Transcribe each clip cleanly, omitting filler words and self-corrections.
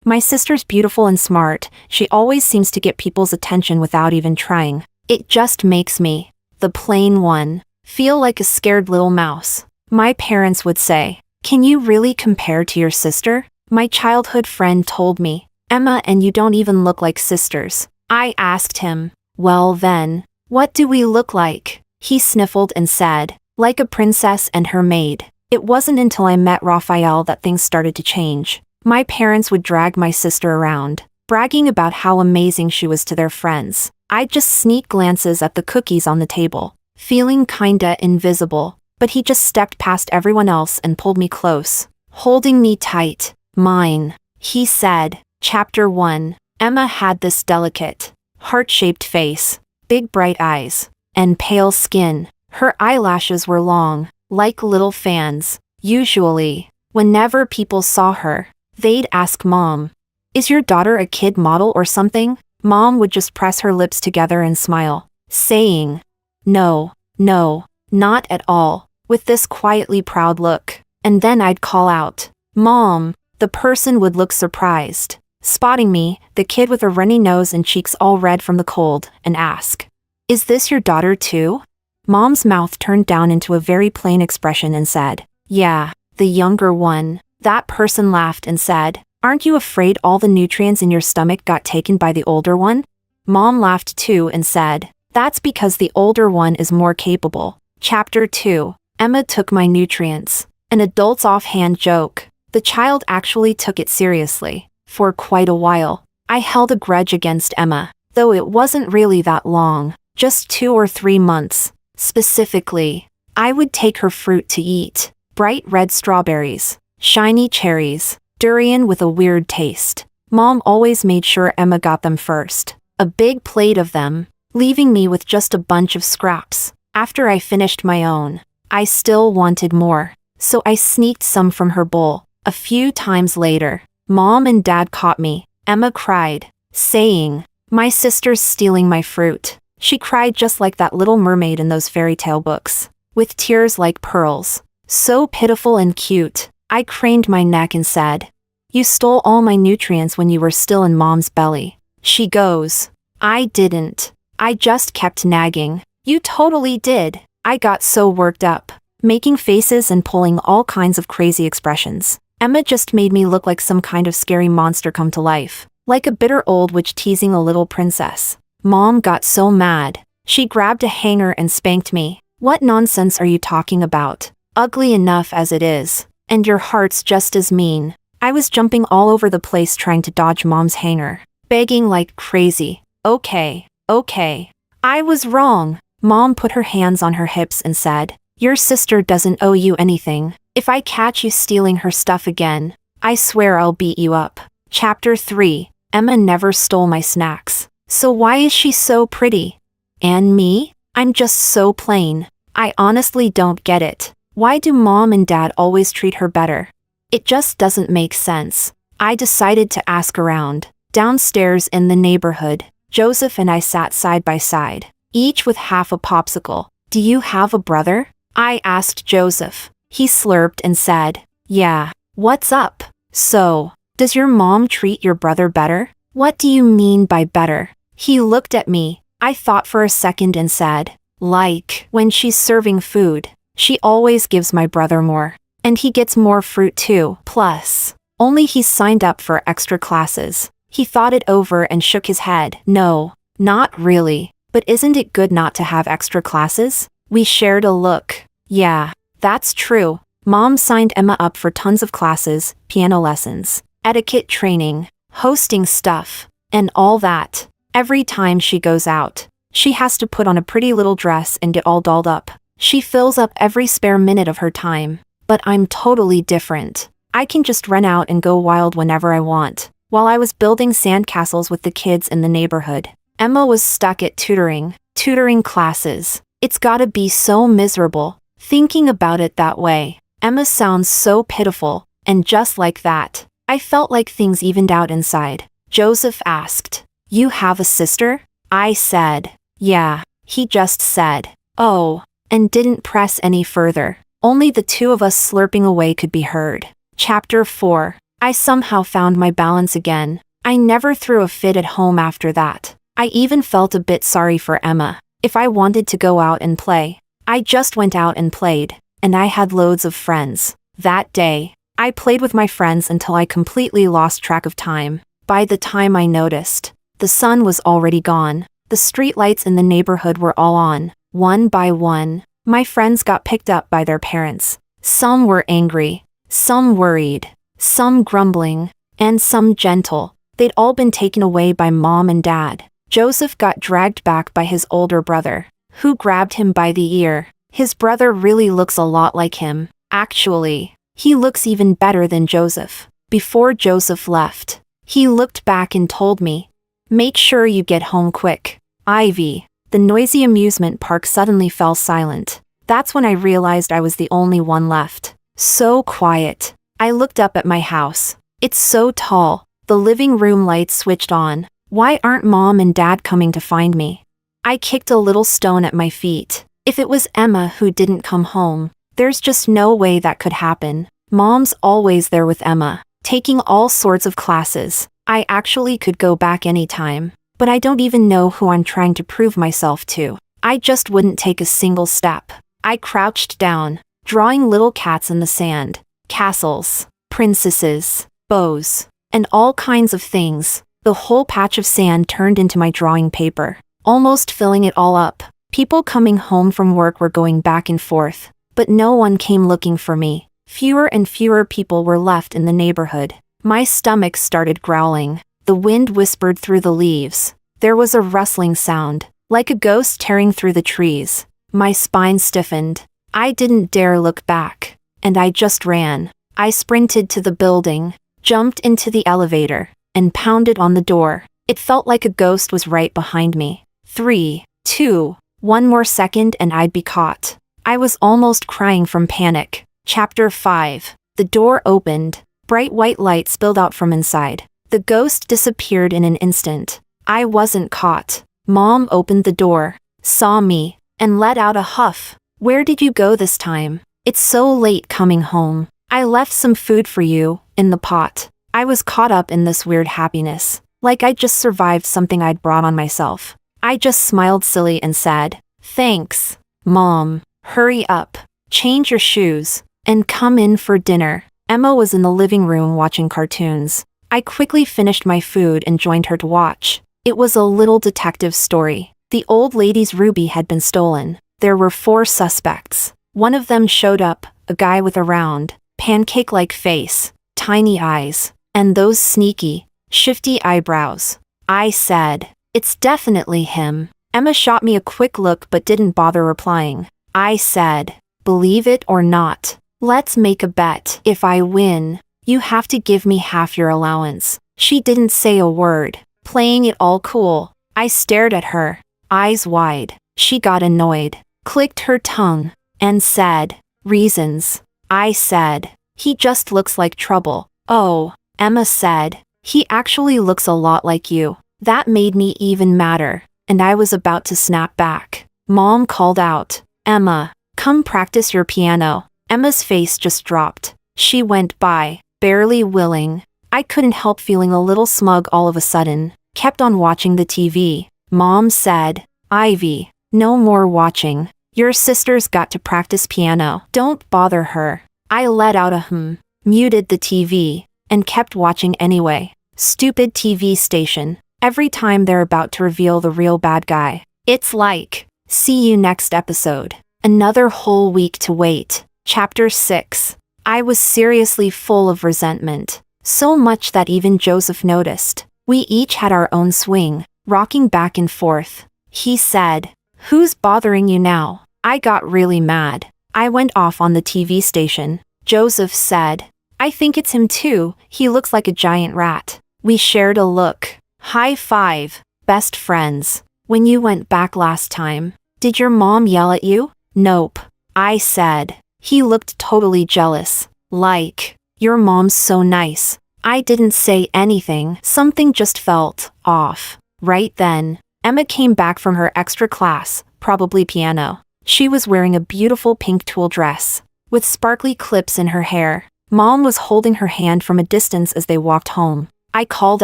My sister's beautiful and smart. She always seems to get people's attention without even trying. It just makes me, the plain one, feel like a scared little mouse. My parents would say, "Can you really compare to your sister?" My childhood friend told me, "Emma and you don't even look like sisters." I asked him, "Well then, what do we look like?" He sniffled and said, "Like a princess and her maid." It wasn't until I met Raphael that things started to change. My parents would drag my sister around, bragging about how amazing she was to their friends. I'd just sneak glances at the cookies on the table, feeling kinda invisible, but he just stepped past everyone else and pulled me close, holding me tight. "Mine," he said. Chapter 1. Emma had this delicate, heart-shaped face, big bright eyes, and pale skin. Her eyelashes were long, like little fans. Usually, whenever people saw her, they'd ask Mom, "Is your daughter a kid model or something?" Mom would just press her lips together and smile, saying, "No, no, not at all," with this quietly proud look. And then I'd call out, "Mom." The person would look surprised, spotting me, the kid with a runny nose and cheeks all red from the cold, and ask, "Is this your daughter too?" Mom's mouth turned down into a very plain expression and said, "Yeah, the younger one." That person laughed and said, "Aren't you afraid all the nutrients in your stomach got taken by the older one?" Mom laughed too and said, "That's because the older one is more capable." Chapter 2. Emma took my nutrients. An adult's offhand joke. The child actually took it seriously. For quite a while, I held a grudge against Emma, though it wasn't really that long, just 2 or 3 months. Specifically, I would take her fruit to eat, bright red strawberries, shiny cherries, durian with a weird taste. Mom always made sure Emma got them first, a big plate of them, leaving me with just a bunch of scraps. After I finished my own, I still wanted more, so I sneaked some from her bowl. A few times later, Mom and Dad caught me. Emma cried, saying, "My sister's stealing my fruit." She cried just like that little mermaid in those fairy tale books, with tears like pearls. So pitiful and cute. I craned my neck and said, "You stole all my nutrients when you were still in Mom's belly." She goes, "I didn't. I just kept nagging." "You totally did." I got so worked up, making faces and pulling all kinds of crazy expressions. Emma just made me look like some kind of scary monster come to life, like a bitter old witch teasing a little princess. Mom got so mad. She grabbed a hanger and spanked me. "What nonsense are you talking about? Ugly enough as it is, and your heart's just as mean." I was jumping all over the place trying to dodge Mom's hanger, begging like crazy, "Okay, okay. I was wrong." Mom put her hands on her hips and said, "Your sister doesn't owe you anything. If I catch you stealing her stuff again, I swear I'll beat you up." Chapter 3. Emma never stole my snacks. So why is she so pretty? And me? I'm just so plain. I honestly don't get it. Why do Mom and Dad always treat her better? It just doesn't make sense. I decided to ask around. Downstairs in the neighborhood, Joseph and I sat side by side, each with half a popsicle. "Do you have a brother?" I asked Joseph. He slurped and said, "Yeah, what's up?" "So, does your mom treat your brother better?" "What do you mean by better?" He looked at me. I thought for a second and said, "Like, when she's serving food, she always gives my brother more. And he gets more fruit too. Plus, only he's signed up for extra classes." He thought it over and shook his head. "No, not really. But isn't it good not to have extra classes?" We shared a look. "Yeah, that's true." Mom signed Emma up for tons of classes, piano lessons, etiquette training, hosting stuff, and all that. Every time she goes out, she has to put on a pretty little dress and get all dolled up. She fills up every spare minute of her time. But I'm totally different. I can just run out and go wild whenever I want. While I was building sandcastles with the kids in the neighborhood, Emma was stuck at tutoring classes. It's gotta be so miserable, thinking about it that way. Emma sounds so pitiful, and just like that, I felt like things evened out inside. Joseph asked, "You have a sister?" I said, "Yeah." He just said, "Oh," and didn't press any further. Only the two of us slurping away could be heard. Chapter 4. I somehow found my balance again. I never threw a fit at home after that. I even felt a bit sorry for Emma. If I wanted to go out and play, I just went out and played, and I had loads of friends. That day, I played with my friends until I completely lost track of time. By the time I noticed, the sun was already gone. The streetlights in the neighborhood were all on. One by one, my friends got picked up by their parents. Some were angry, some worried, some grumbling, and some gentle. They'd all been taken away by mom and dad. Joseph got dragged back by his older brother, who grabbed him by the ear. His brother really looks a lot like him. Actually, he looks even better than Joseph. Before Joseph left, he looked back and told me, "Make sure you get home quick." Ivy. The noisy amusement park suddenly fell silent. That's when I realized I was the only one left. So quiet. I looked up at my house. It's so tall. The living room lights switched on. Why aren't mom and dad coming to find me? I kicked a little stone at my feet. If it was Emma who didn't come home, there's just no way that could happen. Mom's always there with Emma, taking all sorts of classes. I actually could go back anytime, but I don't even know who I'm trying to prove myself to. I just wouldn't take a single step. I crouched down, drawing little cats in the sand, castles, princesses, bows, and all kinds of things. The whole patch of sand turned into my drawing paper, almost filling it all up. People coming home from work were going back and forth, but no one came looking for me. Fewer and fewer people were left in the neighborhood. My stomach started growling. The wind whispered through the leaves. There was a rustling sound, like a ghost tearing through the trees. My spine stiffened. I didn't dare look back, and I just ran. I sprinted to the building, jumped into the elevator, and pounded on the door. It felt like a ghost was right behind me. 3, 2, 1 more second and I'd be caught. I was almost crying from panic. Chapter 5. The door opened. Bright white light spilled out from inside. The ghost disappeared in an instant. I wasn't caught. Mom opened the door, saw me, and let out a huff. "Where did you go this time? It's so late coming home. I left some food for you, in the pot." I was caught up in this weird happiness, like I'd just survived something I'd brought on myself. I just smiled silly and said, "Thanks, Mom. Hurry up, change your shoes, and come in for dinner." Emma was in the living room watching cartoons. I quickly finished my food and joined her to watch. It was a little detective story. The old lady's ruby had been stolen. There were 4 suspects. One of them showed up, a guy with a round, pancake-like face, tiny eyes, and those sneaky, shifty eyebrows. I said, "It's definitely him." Emma shot me a quick look but didn't bother replying. I said, "Believe it or not, let's make a bet. If I win, you have to give me half your allowance." She didn't say a word, playing it all cool. I stared at her, eyes wide. She got annoyed, clicked her tongue, and said, "Reasons." I said, "He just looks like trouble." "Oh," Emma said, "he actually looks a lot like you." That made me even madder, and I was about to snap back. Mom called out, "Emma, come practice your piano." Emma's face just dropped. She went by, barely willing. I couldn't help feeling a little smug all of a sudden. Kept on watching the TV. Mom said, "Ivy, no more watching. Your sister's got to practice piano. Don't bother her." I let out a muted the TV, and kept watching anyway. Stupid TV station. Every time they're about to reveal the real bad guy, it's like, see you next episode. Another whole week to wait. Chapter 6. I was seriously full of resentment. So much that even Joseph noticed. We each had our own swing, rocking back and forth. He said, "Who's bothering you now?" I got really mad. I went off on the TV station. Joseph said, "I think it's him too, he looks like a giant rat." We shared a look. High five, best friends. "When you went back last time, did your mom yell at you?" "Nope," I said. He looked totally jealous. Like, "Your mom's so nice." I didn't say anything. Something just felt off. Right then, Emma came back from her extra class, probably piano. She was wearing a beautiful pink tulle dress, with sparkly clips in her hair. Mom was holding her hand from a distance as they walked home. I called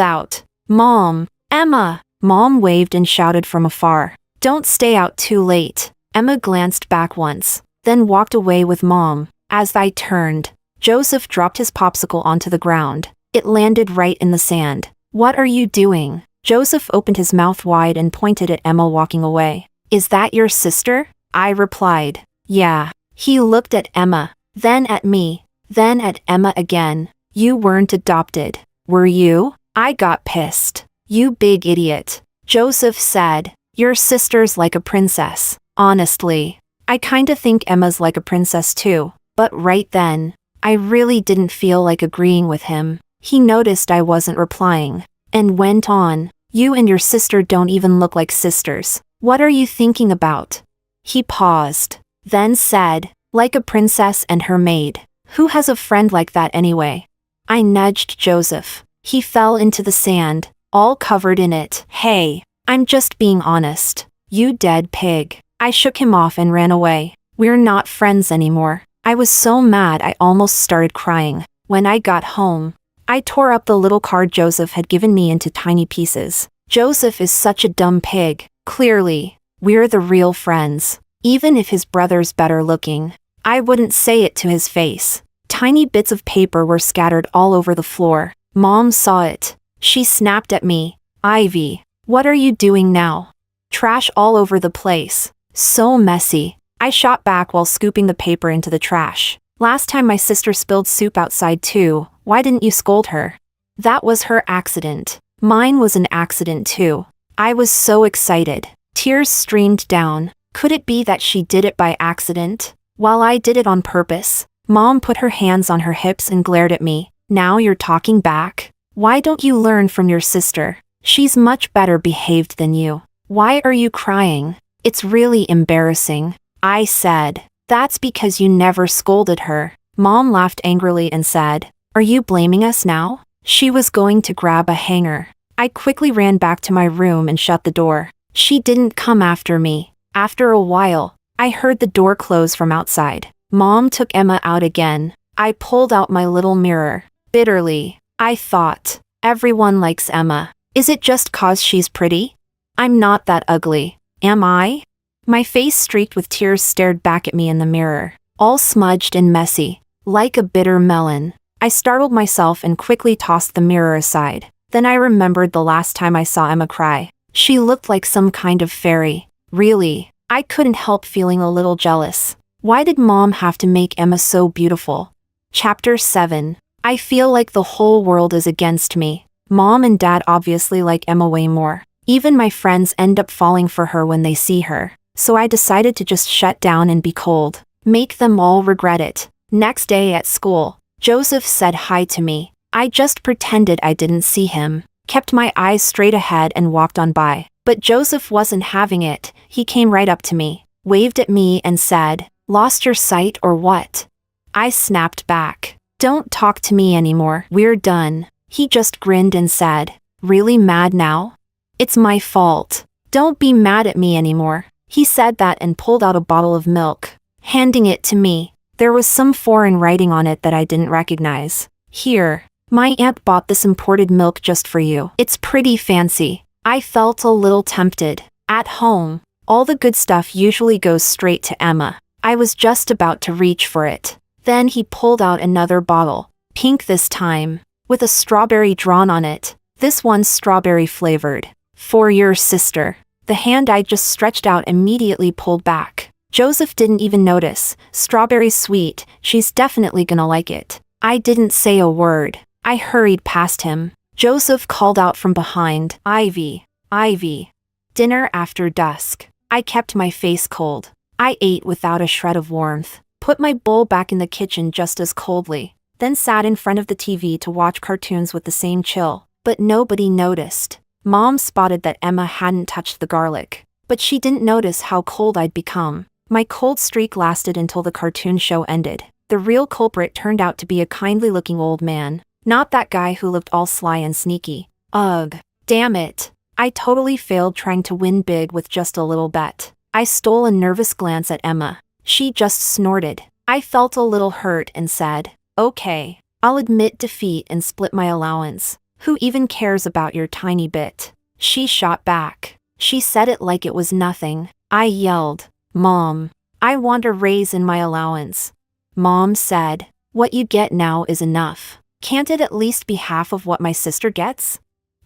out, "Mom, Emma!" Mom waved and shouted from afar, "Don't stay out too late." Emma glanced back once, then walked away with Mom. As I turned, Joseph dropped his popsicle onto the ground. It landed right in the sand. "What are you doing?" Joseph opened his mouth wide and pointed at Emma walking away. "Is that your sister?" I replied, "Yeah." He looked at Emma, then at me, then at Emma again. "You weren't adopted, were you?" I got pissed. "You big idiot," Joseph said. "Your sister's like a princess." Honestly, I kinda think Emma's like a princess too, but right then, I really didn't feel like agreeing with him. He noticed I wasn't replying, and went on, "You and your sister don't even look like sisters. What are you thinking about?" He paused, then said, "Like a princess and her maid. Who has a friend like that anyway?" I nudged Joseph. He fell into the sand, all covered in it. "Hey, I'm just being honest. You dead pig." I shook him off and ran away. "We're not friends anymore." I was so mad I almost started crying. When I got home, I tore up the little card Joseph had given me into tiny pieces. Joseph is such a dumb pig. Clearly, we're the real friends. Even if his brother's better looking, I wouldn't say it to his face. Tiny bits of paper were scattered all over the floor. Mom saw it. She snapped at me. "Ivy, what are you doing now?" Trash all over the place. So messy. I shot back while scooping the paper into the trash. "Last time my sister spilled soup outside too, why didn't you scold her?" That was her accident. Mine was an accident too. I was so excited. Tears streamed down. Could it be that she did it by accident, while I did it on purpose? Mom put her hands on her hips and glared at me. "Now you're talking back? Why don't you learn from your sister? She's much better behaved than you. Why are you crying? It's really embarrassing." I said, "That's because you never scolded her." Mom laughed angrily and said, "Are you blaming us now?" She was going to grab a hanger. I quickly ran back to my room and shut the door. She didn't come after me. After a while, I heard the door close from outside. Mom took Emma out again. I pulled out my little mirror. Bitterly, I thought, everyone likes Emma. Is it just 'cause she's pretty? I'm not that ugly, am I? My face streaked with tears stared back at me in the mirror, all smudged and messy, like a bitter melon. I startled myself and quickly tossed the mirror aside. Then I remembered the last time I saw Emma cry. She looked like some kind of fairy. Really, I couldn't help feeling a little jealous. Why did Mom have to make Emma so beautiful? Chapter 7. I feel like the whole world is against me. Mom and Dad obviously like Emma way more. Even my friends end up falling for her when they see her. So I decided to just shut down and be cold. Make them all regret it. Next day at school, Joseph said hi to me. I just pretended I didn't see him, kept my eyes straight ahead and walked on by. But Joseph wasn't having it. He came right up to me, waved at me and said, "Lost your sight or what?" I snapped back. "Don't talk to me anymore. We're done." He just grinned and said, "Really mad now? It's my fault. Don't be mad at me anymore." He said that and pulled out a bottle of milk, handing it to me. There was some foreign writing on it that I didn't recognize. "Here, my aunt bought this imported milk just for you. It's pretty fancy." I felt a little tempted. At home, all the good stuff usually goes straight to Emma. I was just about to reach for it. Then he pulled out another bottle, pink this time, with a strawberry drawn on it. "This one's strawberry flavored. For your sister." The hand I just stretched out immediately pulled back. Joseph didn't even notice. "Strawberry sweet, she's definitely gonna like it." I didn't say a word. I hurried past him. Joseph called out from behind, "Ivy, Ivy." Dinner after dusk. I kept my face cold. I ate without a shred of warmth, put my bowl back in the kitchen just as coldly, then sat in front of the TV to watch cartoons with the same chill. But nobody noticed. Mom spotted that Emma hadn't touched the garlic, but she didn't notice how cold I'd become. My cold streak lasted until the cartoon show ended. The real culprit turned out to be a kindly-looking old man, not that guy who looked all sly and sneaky. Ugh. Damn it. I totally failed trying to win big with just a little bet. I stole a nervous glance at Emma. She just snorted. I felt a little hurt and said, Okay, I'll admit defeat and split my allowance. Who even cares about your tiny bit? She shot back. She said it like it was nothing. I yelled, Mom, I want a raise in my allowance. Mom said, what you get now is enough. Can't it at least be half of what my sister gets?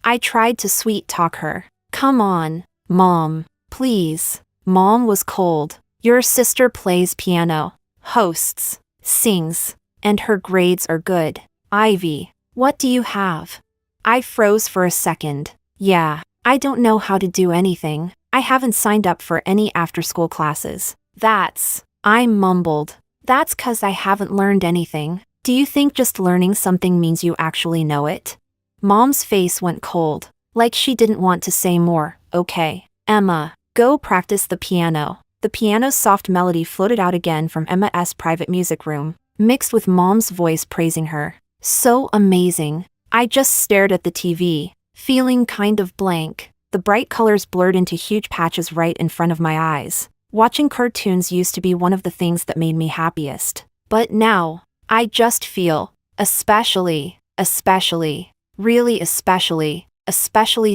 I tried to sweet talk her. Come on, Mom, please. Mom was cold. Your sister plays piano, hosts, sings, and her grades are good. Ivy, what do you have? I froze for a second. Yeah, I don't know how to do anything. I haven't signed up for any after-school classes. I mumbled. That's 'cause I haven't learned anything. Do you think just learning something means you actually know it? Mom's face went cold, like she didn't want to say more. Okay, Emma, go practice the piano. The piano's soft melody floated out again from Emma's private music room, mixed with Mom's voice praising her. So amazing. I just stared at the TV, feeling kind of blank. The bright colors blurred into huge patches right in front of my eyes. Watching cartoons used to be one of the things that made me happiest. But now, I just feel, especially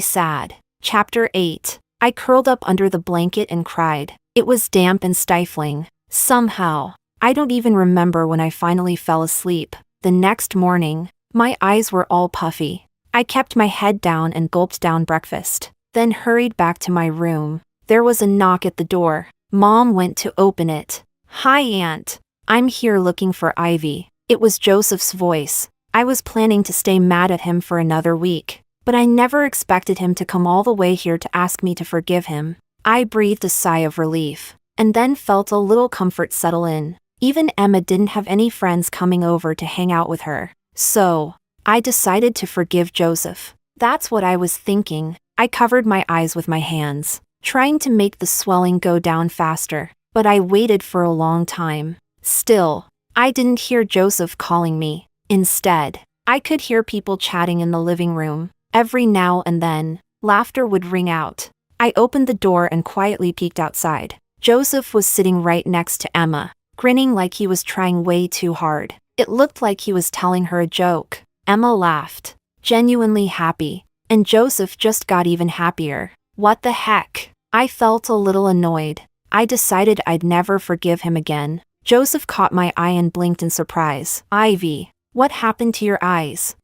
sad. Chapter 8. I curled up under the blanket and cried. It was damp and stifling. Somehow, I don't even remember when I finally fell asleep. The next morning, my eyes were all puffy. I kept my head down and gulped down breakfast, then hurried back to my room. There was a knock at the door. Mom went to open it. Hi, Aunt. I'm here looking for Ivy. It was Joseph's voice. I was planning to stay mad at him for another week, but I never expected him to come all the way here to ask me to forgive him. I breathed a sigh of relief, and then felt a little comfort settle in. Even Emma didn't have any friends coming over to hang out with her. So, I decided to forgive Joseph. That's what I was thinking. I covered my eyes with my hands, trying to make the swelling go down faster, but I waited for a long time. Still, I didn't hear Joseph calling me. Instead, I could hear people chatting in the living room. Every now and then, laughter would ring out. I opened the door and quietly peeked outside. Joseph was sitting right next to Emma, grinning like he was trying way too hard. It looked like he was telling her a joke. Emma laughed, genuinely happy, and Joseph just got even happier. What the heck? I felt a little annoyed. I decided I'd never forgive him again. Joseph caught my eye and blinked in surprise. Ivy, what happened to your eyes?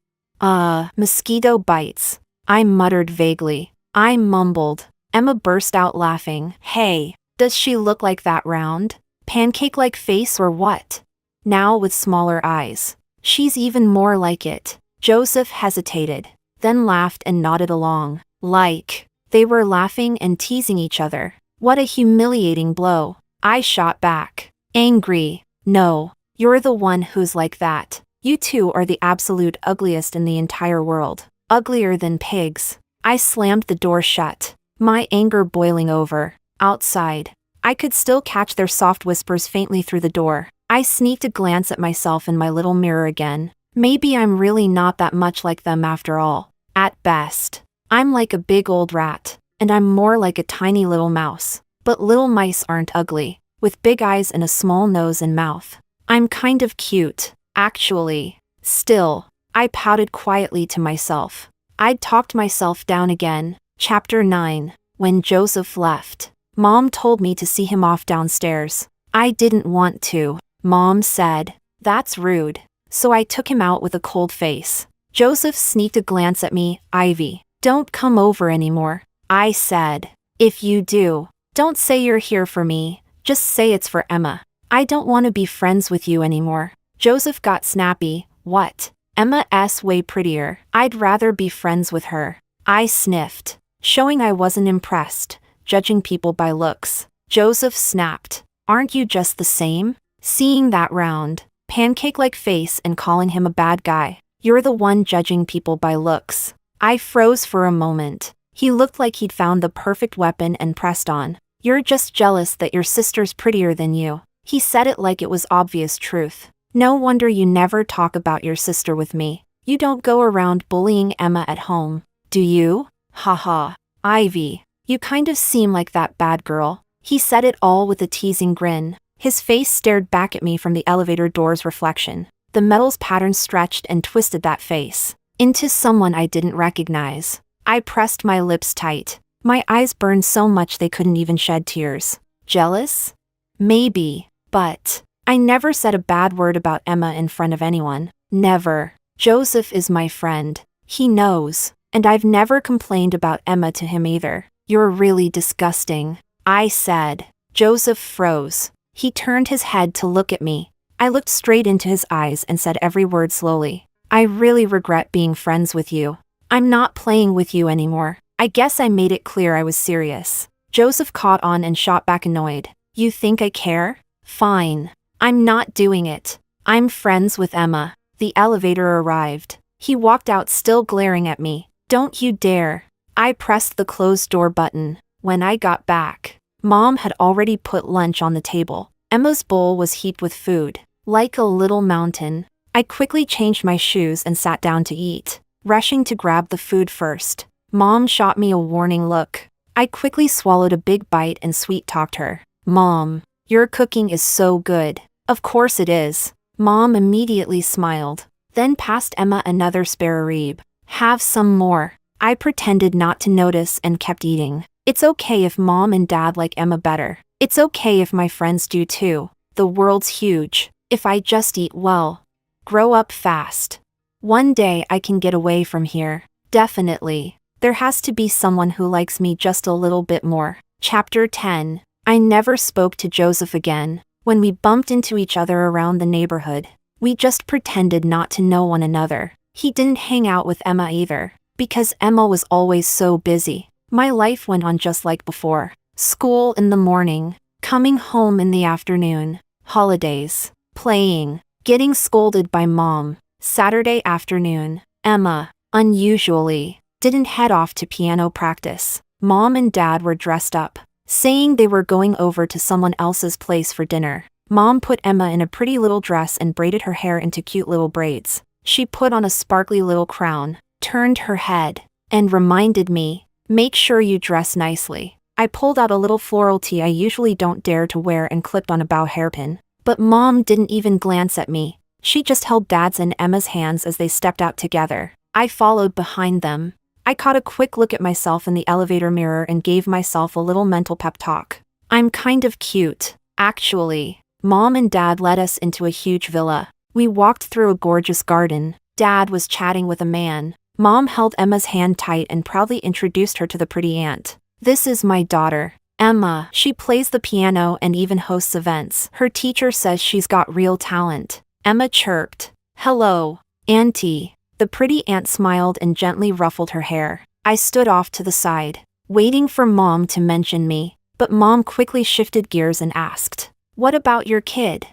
Mosquito bites. I muttered vaguely. I mumbled. Emma burst out laughing. Hey, does she look like that round, pancake-like face or what? Now with smaller eyes. She's even more like it. Joseph hesitated, then laughed and nodded along. Like, they were laughing and teasing each other. What a humiliating blow. I shot back. Angry. No, you're the one who's like that. You two are the absolute ugliest in the entire world. Uglier than pigs. I slammed the door shut, my anger boiling over. Outside, I could still catch their soft whispers faintly through the door. I sneaked a glance at myself in my little mirror again. Maybe I'm really not that much like them after all. At best, I'm like a big old rat, and I'm more like a tiny little mouse. But little mice aren't ugly, with big eyes and a small nose and mouth. I'm kind of cute, actually. Still, I pouted quietly to myself. I'd talked myself down again. Chapter 9. When Joseph left, Mom told me to see him off downstairs. I didn't want to. Mom said, "That's rude." So I took him out with a cold face. Joseph sneaked a glance at me. Ivy, don't come over anymore. I said, if you do, don't say you're here for me, just say it's for Emma. I don't want to be friends with you anymore. Joseph got snappy. What? Emma's way prettier. I'd rather be friends with her. I sniffed, showing I wasn't impressed, judging people by looks. Joseph snapped. Aren't you just the same? Seeing that round, pancake-like face and calling him a bad guy. You're the one judging people by looks. I froze for a moment. He looked like he'd found the perfect weapon and pressed on. You're just jealous that your sister's prettier than you. He said it like it was obvious truth. No wonder you never talk about your sister with me. You don't go around bullying Emma at home, do you? Haha. Ivy, you kind of seem like that bad girl. He said it all with a teasing grin. His face stared back at me from the elevator door's reflection. The metal's pattern stretched and twisted that face into someone I didn't recognize. I pressed my lips tight. My eyes burned so much they couldn't even shed tears. Jealous? Maybe, but I never said a bad word about Emma in front of anyone. Never. Joseph is my friend. He knows. And I've never complained about Emma to him either. You're really disgusting, I said. Joseph froze. He turned his head to look at me. I looked straight into his eyes and said every word slowly. I really regret being friends with you. I'm not playing with you anymore. I guess I made it clear I was serious. Joseph caught on and shot back annoyed. You think I care? Fine. I'm not doing it. I'm friends with Emma. The elevator arrived. He walked out still glaring at me. Don't you dare. I pressed the closed door button. When I got back, Mom had already put lunch on the table. Emma's bowl was heaped with food, like a little mountain. I quickly changed my shoes and sat down to eat, rushing to grab the food first. Mom shot me a warning look. I quickly swallowed a big bite and sweet-talked her. Mom, your cooking is so good. Of course it is. Mom immediately smiled, then passed Emma another spare rib. Have some more. I pretended not to notice and kept eating. It's okay if Mom and Dad like Emma better. It's okay if my friends do too. The world's huge. If I just eat well. Grow up fast. One day I can get away from here. Definitely. There has to be someone who likes me just a little bit more. Chapter 10. I never spoke to Joseph again. When we bumped into each other around the neighborhood, we just pretended not to know one another. He didn't hang out with Emma either, because Emma was always so busy. My life went on just like before. School in the morning, coming home in the afternoon, holidays, playing, getting scolded by Mom. Saturday afternoon, Emma, unusually, didn't head off to piano practice. Mom and Dad were dressed up, saying they were going over to someone else's place for dinner. Mom put Emma in a pretty little dress and braided her hair into cute little braids. She put on a sparkly little crown, turned her head, and reminded me, make sure you dress nicely. I pulled out a little floral tee I usually don't dare to wear and clipped on a bow hairpin. But Mom didn't even glance at me. She just held Dad's and Emma's hands as they stepped out together. I followed behind them. I caught a quick look at myself in the elevator mirror and gave myself a little mental pep talk. I'm kind of cute, actually. Mom and Dad led us into a huge villa. We walked through a gorgeous garden. Dad was chatting with a man. Mom held Emma's hand tight and proudly introduced her to the pretty aunt. This is my daughter, Emma. She plays the piano and even hosts events. Her teacher says she's got real talent. Emma chirped. Hello, Auntie. The pretty aunt smiled and gently ruffled her hair. I stood off to the side, waiting for Mom to mention me, but Mom quickly shifted gears and asked, what about your kid?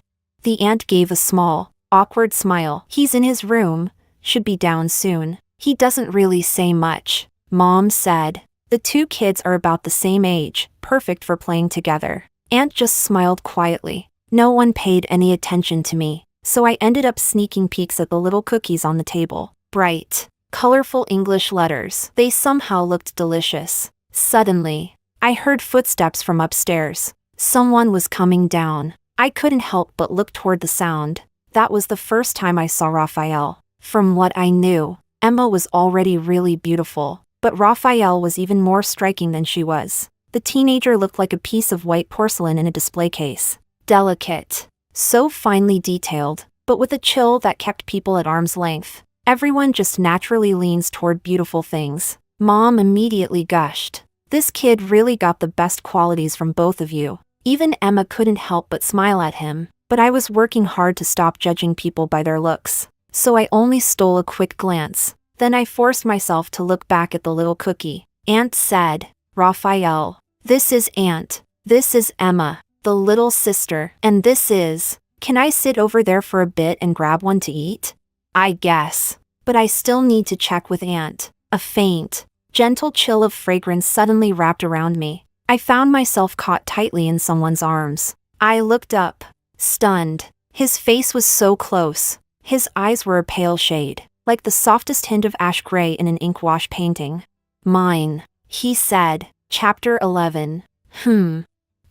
The aunt gave a small, awkward smile. He's in his room, should be down soon. He doesn't really say much, Mom said. The two kids are about the same age, perfect for playing together. Aunt just smiled quietly. No one paid any attention to me, so I ended up sneaking peeks at the little cookies on the table. Bright, colorful English letters. They somehow looked delicious. Suddenly, I heard footsteps from upstairs. Someone was coming down. I couldn't help but look toward the sound. That was the first time I saw Raphael. From what I knew, Emma was already really beautiful, but Raphael was even more striking than she was. The teenager looked like a piece of white porcelain in a display case. Delicate, so finely detailed, but with a chill that kept people at arm's length. Everyone just naturally leans toward beautiful things. Mom immediately gushed. This kid really got the best qualities from both of you. Even Emma couldn't help but smile at him, but I was working hard to stop judging people by their looks. So I only stole a quick glance. Then I forced myself to look back at the little cookie. Aunt said, Raphael. This is Aunt. This is Emma, the little sister. And this is, can I sit over there for a bit and grab one to eat? I guess. But I still need to check with Aunt. A faint, gentle chill of fragrance suddenly wrapped around me. I found myself caught tightly in someone's arms. I looked up, stunned. His face was so close. His eyes were a pale shade, like the softest hint of ash gray in an ink wash painting. Mine, he said. Chapter 11.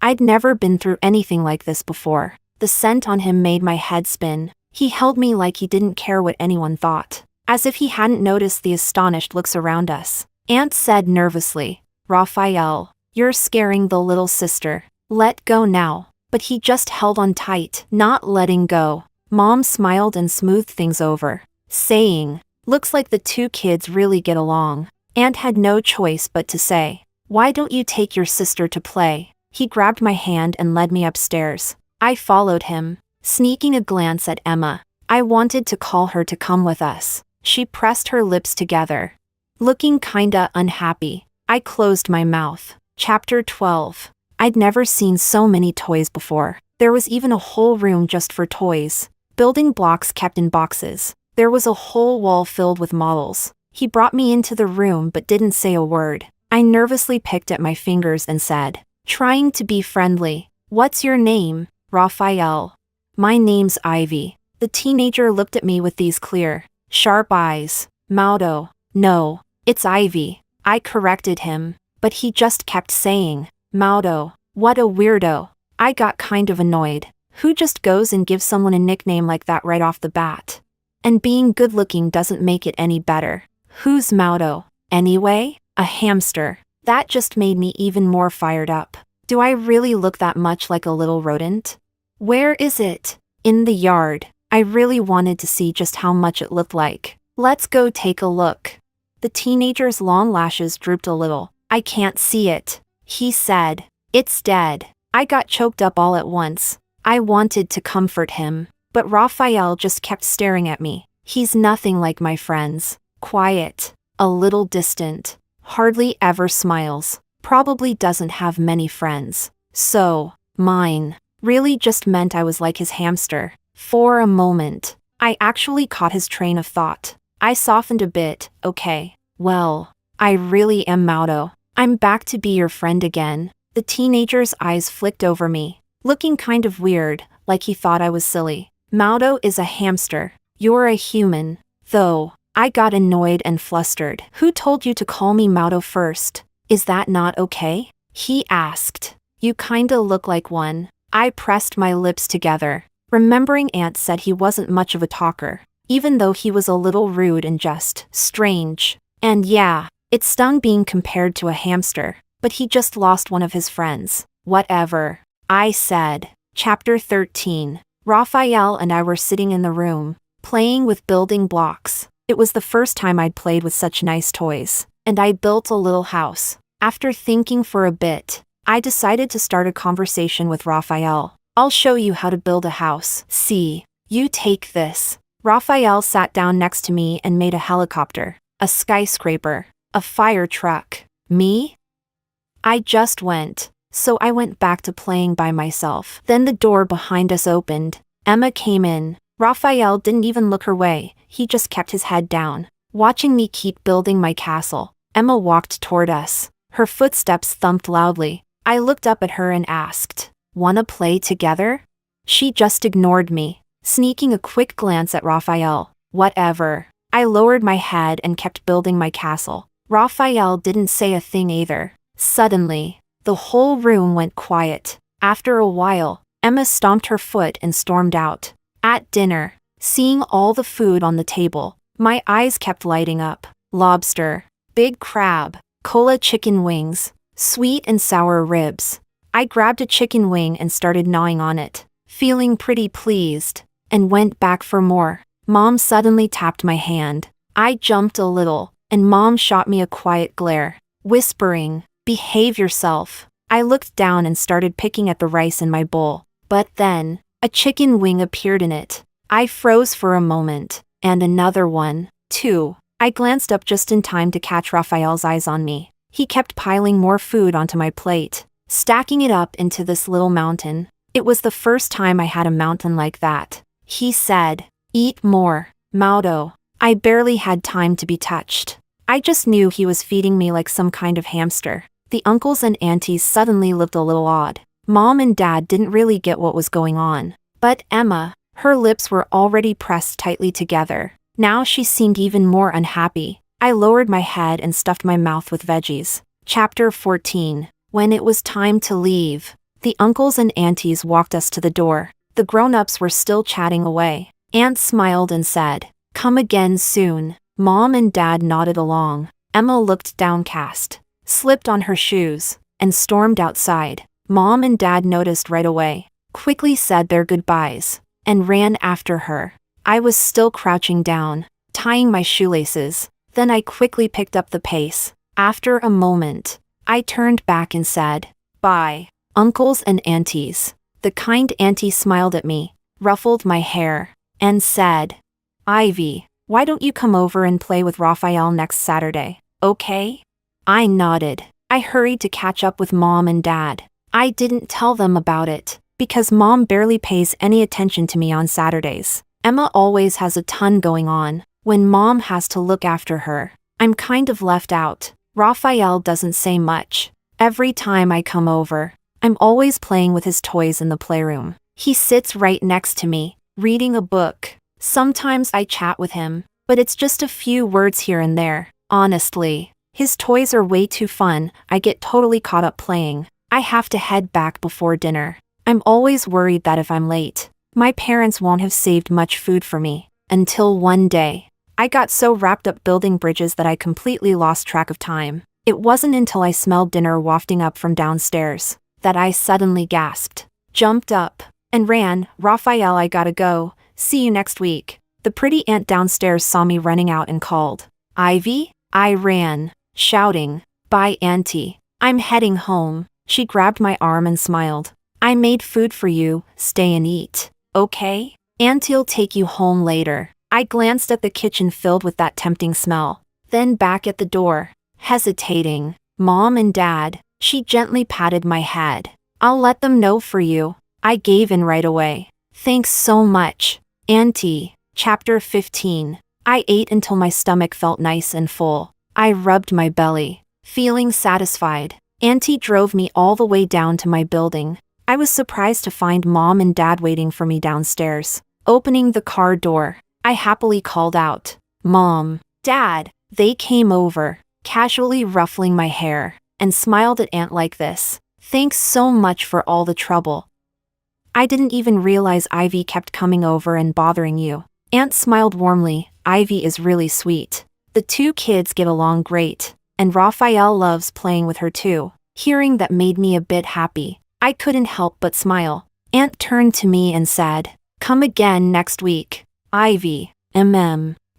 I'd never been through anything like this before. The scent on him made my head spin. He held me like he didn't care what anyone thought, as if he hadn't noticed the astonished looks around us. Aunt said nervously, "Raphael, you're scaring the little sister. Let go now." But he just held on tight, not letting go. Mom smiled and smoothed things over, saying, "Looks like the two kids really get along." Aunt had no choice but to say, "Why don't you take your sister to play?" He grabbed my hand and led me upstairs. I followed him, sneaking a glance at Emma. I wanted to call her to come with us. She pressed her lips together, looking kinda unhappy. I closed my mouth. Chapter 12. I'd never seen so many toys before. There was even a whole room just for toys. Building blocks kept in boxes. There was a whole wall filled with models. He brought me into the room but didn't say a word. I nervously picked at my fingers and said, trying to be friendly, "What's your name?" "Raphael." "My name's Ivy." The teenager looked at me with these clear, sharp eyes. "Maudo." "No, it's Ivy." I corrected him, but he just kept saying, "Maudo." What a weirdo. I got kind of annoyed. Who just goes and gives someone a nickname like that right off the bat? And being good-looking doesn't make it any better. Who's Maudo, anyway? A hamster. That just made me even more fired up. Do I really look that much like a little rodent? Where is it? In the yard. I really wanted to see just how much it looked like. Let's go take a look. The teenager's long lashes drooped a little. "I can't see it," he said. "It's dead." I got choked up all at once. I wanted to comfort him, but Raphael just kept staring at me. He's nothing like my friends. Quiet, a little distant, hardly ever smiles, probably doesn't have many friends. So, mine really just meant I was like his hamster. For a moment, I actually caught his train of thought. I softened a bit. "Okay, well, I really am Maudo. I'm back to be your friend again." The teenager's eyes flicked over me, looking kind of weird, like he thought I was silly. "Maudo is a hamster. You're a human." Though, I got annoyed and flustered. "Who told you to call me Maudo first? Is that not okay?" he asked. "You kinda look like one." I pressed my lips together, remembering Aunt said he wasn't much of a talker, even though he was a little rude and just strange. And yeah, it stung being compared to a hamster, but he just lost one of his friends. Whatever, I said. Chapter 13. Raphael and I were sitting in the room, playing with building blocks. It was the first time I'd played with such nice toys, and I built a little house. After thinking for a bit, I decided to start a conversation with Raphael. "I'll show you how to build a house. See, you take this." Raphael sat down next to me and made a helicopter, a skyscraper, a fire truck. Me? I just went. So I went back to playing by myself. Then the door behind us opened. Emma came in. Raphael didn't even look her way. He just kept his head down, watching me keep building my castle. Emma walked toward us. Her footsteps thumped loudly. I looked up at her and asked, "Wanna play together?" She just ignored me, sneaking a quick glance at Raphael. Whatever. I lowered my head and kept building my castle. Raphael didn't say a thing either. Suddenly, the whole room went quiet. After a while, Emma stomped her foot and stormed out. At dinner, seeing all the food on the table, my eyes kept lighting up. Lobster, big crab, cola chicken wings, sweet and sour ribs. I grabbed a chicken wing and started gnawing on it, feeling pretty pleased, and went back for more. Mom suddenly tapped my hand. I jumped a little, and Mom shot me a quiet glare, whispering, "Behave yourself." I looked down and started picking at the rice in my bowl. But then, a chicken wing appeared in it. I froze for a moment, and another one, too. I glanced up just in time to catch Raphael's eyes on me. He kept piling more food onto my plate, stacking it up into this little mountain. It was the first time I had a mountain like that. He said, "Eat more, Maudo." I barely had time to be touched. I just knew he was feeding me like some kind of hamster. The uncles and aunties suddenly looked a little odd. Mom and Dad didn't really get what was going on. But Emma, her lips were already pressed tightly together. Now she seemed even more unhappy. I lowered my head and stuffed my mouth with veggies. Chapter 14. When it was time to leave, the uncles and aunties walked us to the door. The grown-ups were still chatting away. Aunt smiled and said, "Come again soon." Mom and Dad nodded along. Emma looked downcast, slipped on her shoes, and stormed outside. Mom and Dad noticed right away, quickly said their goodbyes, and ran after her. I was still crouching down, tying my shoelaces. Then I quickly picked up the pace. After a moment, I turned back and said, "Bye, uncles and aunties." The kind auntie smiled at me, ruffled my hair, and said, "Ivy, why don't you come over and play with Raphael next Saturday, okay?" I nodded. I hurried to catch up with Mom and Dad. I didn't tell them about it, because Mom barely pays any attention to me on Saturdays. Emma always has a ton going on. When Mom has to look after her, I'm kind of left out. Raphael doesn't say much. Every time I come over, I'm always playing with his toys in the playroom. He sits right next to me, reading a book. Sometimes I chat with him, but it's just a few words here and there. Honestly, his toys are way too fun. I get totally caught up playing. I have to head back before dinner. I'm always worried that if I'm late, my parents won't have saved much food for me. Until one day, I got so wrapped up building bridges that I completely lost track of time. It wasn't until I smelled dinner wafting up from downstairs that I suddenly gasped, jumped up, and ran. "Raphael, I gotta go. See you next week." The pretty aunt downstairs saw me running out and called, "Ivy?" I ran, shouting, "Bye, Auntie. I'm heading home." She grabbed my arm and smiled. "I made food for you. Stay and eat, okay? Auntie'll take you home later." I glanced at the kitchen filled with that tempting smell, then back at the door, hesitating. "Mom and Dad." She gently patted my head. "I'll let them know for you." I gave in right away. "Thanks so much, Auntie." Chapter 15. I ate until my stomach felt nice and full. I rubbed my belly, feeling satisfied. Auntie drove me all the way down to my building. I was surprised to find Mom and Dad waiting for me downstairs. Opening the car door, I happily called out, "Mom, Dad." They came over, casually ruffling my hair, and smiled at Aunt like this. "Thanks so much for all the trouble. I didn't even realize Ivy kept coming over and bothering you." Aunt smiled warmly. "Ivy is really sweet. The two kids get along great, and Raphael loves playing with her too." Hearing that made me a bit happy. I couldn't help but smile. Aunt turned to me and said, "Come again next week, Ivy."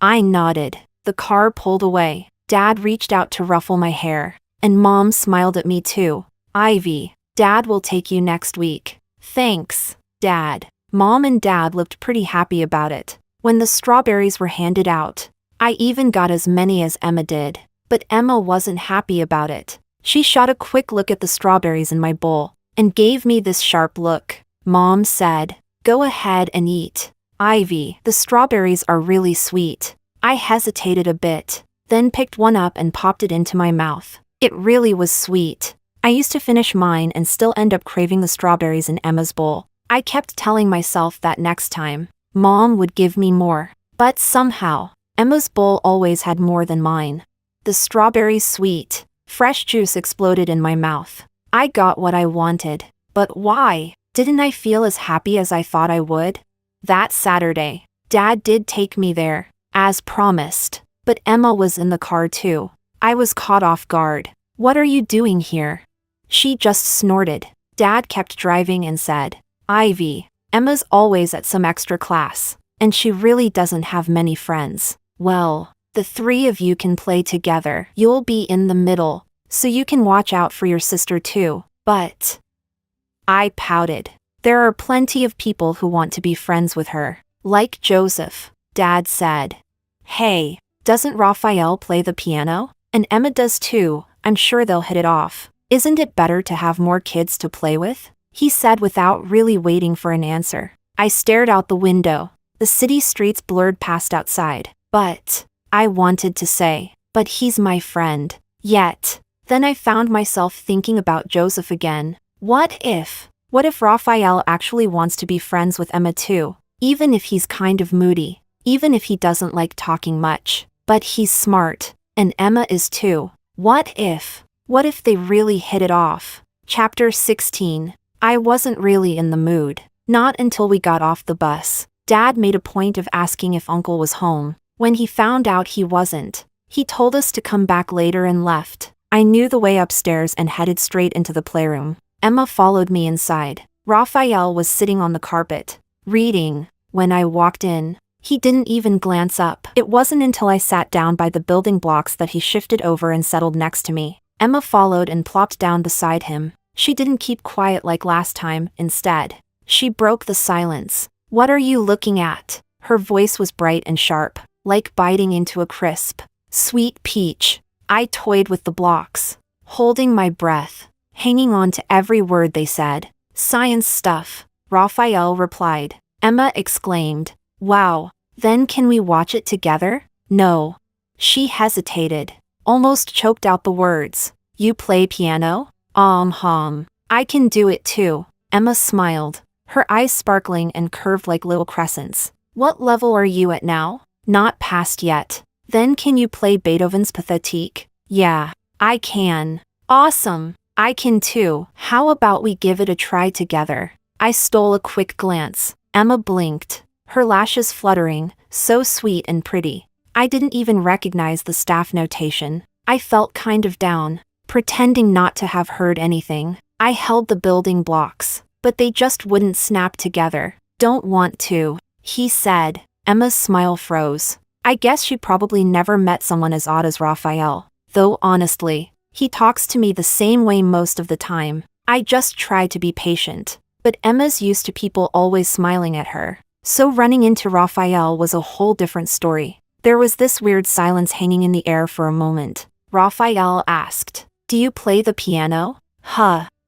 I nodded. The car pulled away. Dad reached out to ruffle my hair, and Mom smiled at me too. "Ivy, Dad will take you next week." "Thanks, Dad." Mom and Dad looked pretty happy about it. When the strawberries were handed out, I even got as many as Emma did. But Emma wasn't happy about it. She shot a quick look at the strawberries in my bowl, and gave me this sharp look. Mom said, "Go ahead and eat, Ivy. The strawberries are really sweet." I hesitated a bit, then picked one up and popped it into my mouth. It really was sweet. I used to finish mine and still end up craving the strawberries in Emma's bowl. I kept telling myself that next time, Mom would give me more. But somehow, Emma's bowl always had more than mine. The strawberries sweet, fresh juice exploded in my mouth. I got what I wanted. But why? Didn't I feel as happy as I thought I would? That Saturday, Dad did take me there, as promised. But Emma was in the car too. I was caught off guard. "What are you doing here?" She just snorted. Dad kept driving and said, "Ivy, Emma's always at some extra class, and she really doesn't have many friends. Well, the three of you can play together. You'll be in the middle, so you can watch out for your sister too." But I pouted. "There are plenty of people who want to be friends with her, like Joseph." Dad said, "Hey, doesn't Raphael play the piano? And Emma does too. I'm sure they'll hit it off. Isn't it better to have more kids to play with?" He said without really waiting for an answer. I stared out the window. The city streets blurred past outside. But I wanted to say, "But he's my friend." Yet, then I found myself thinking about Joseph again. What if Raphael actually wants to be friends with Emma too? Even if he's kind of moody, even if he doesn't like talking much, but he's smart, and Emma is too. What if they really hit it off? Chapter 16. I wasn't really in the mood. Not until we got off the bus. Dad made a point of asking if Uncle was home. When he found out he wasn't, he told us to come back later and left. I knew the way upstairs and headed straight into the playroom. Emma followed me inside. Raphael was sitting on the carpet, reading. When I walked in, he didn't even glance up. It wasn't until I sat down by the building blocks that he shifted over and settled next to me. Emma followed and plopped down beside him. She didn't keep quiet like last time. Instead, she broke the silence. "What are you looking at?" Her voice was bright and sharp, like biting into a crisp, sweet peach. I toyed with the blocks, holding my breath, hanging on to every word they said. "Science stuff," Raphael replied. Emma exclaimed, "Wow, then can we watch it together?" "No." She hesitated, almost choked out the words. "You play piano?" I can do it too." Emma smiled, her eyes sparkling and curved like little crescents. "What level are you at now?" "Not passed yet." "Then can you play Beethoven's Pathétique?" "Yeah, I can." "Awesome. I can too. How about we give it a try together?" I stole a quick glance. Emma blinked, her lashes fluttering, so sweet and pretty. I didn't even recognize the staff notation. I felt kind of down, pretending not to have heard anything. I held the building blocks, but they just wouldn't snap together. "Don't want to," he said. Emma's smile froze. I guess she probably never met someone as odd as Raphael. Though honestly, he talks to me the same way most of the time. I just try to be patient. But Emma's used to people always smiling at her. So running into Raphael was a whole different story. There was this weird silence hanging in the air for a moment. Raphael asked, "Do you play the piano?"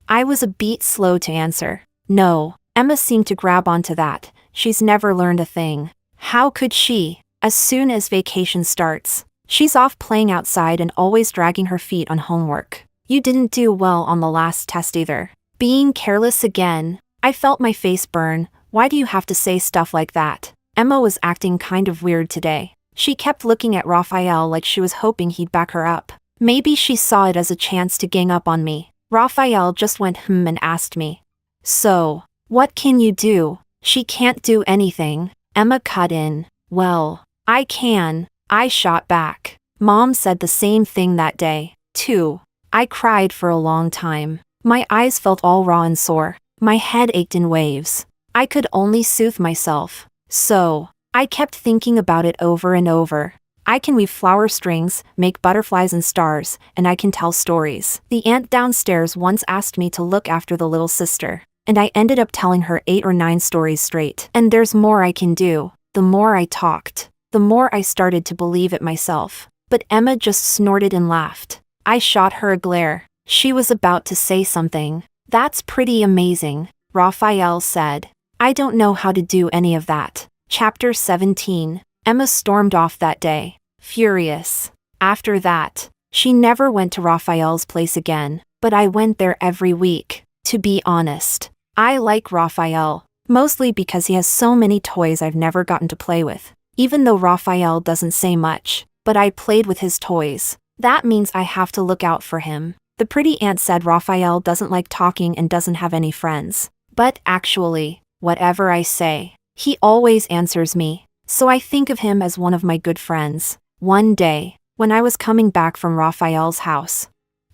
I was a beat slow to answer. "No." Emma seemed to grab onto that. "She's never learned a thing." How could she? As soon as vacation starts, she's off playing outside and always dragging her feet on homework. "You didn't do well on the last test either." Being careless again. I felt my face burn. "Why do you have to say stuff like that?" Emma was acting kind of weird today. She kept looking at Raphael like she was hoping he'd back her up. Maybe she saw it as a chance to gang up on me. Raphael just went and asked me, "So, what can you do?" "She can't do anything." Emma cut in. "Well, I can." I shot back. "Mom said the same thing that day, too." I cried for a long time. My eyes felt all raw and sore. My head ached in waves. I could only soothe myself. So, I kept thinking about it over and over. I can weave flower strings, make butterflies and stars, and I can tell stories. The aunt downstairs once asked me to look after the little sister, and I ended up telling her 8 or 9 stories straight. And there's more I can do. The more I talked, the more I started to believe it myself. But Emma just snorted and laughed. I shot her a glare. She was about to say something. "That's pretty amazing," Raphael said. "I don't know how to do any of that." Chapter 17. Emma stormed off that day, furious. After that, she never went to Raphael's place again, but I went there every week. To be honest, I like Raphael, mostly because he has so many toys I've never gotten to play with. Even though Raphael doesn't say much, but I played with his toys. That means I have to look out for him. The pretty aunt said Raphael doesn't like talking and doesn't have any friends. But actually, whatever I say, he always answers me. So I think of him as one of my good friends. One day, when I was coming back from Raphael's house,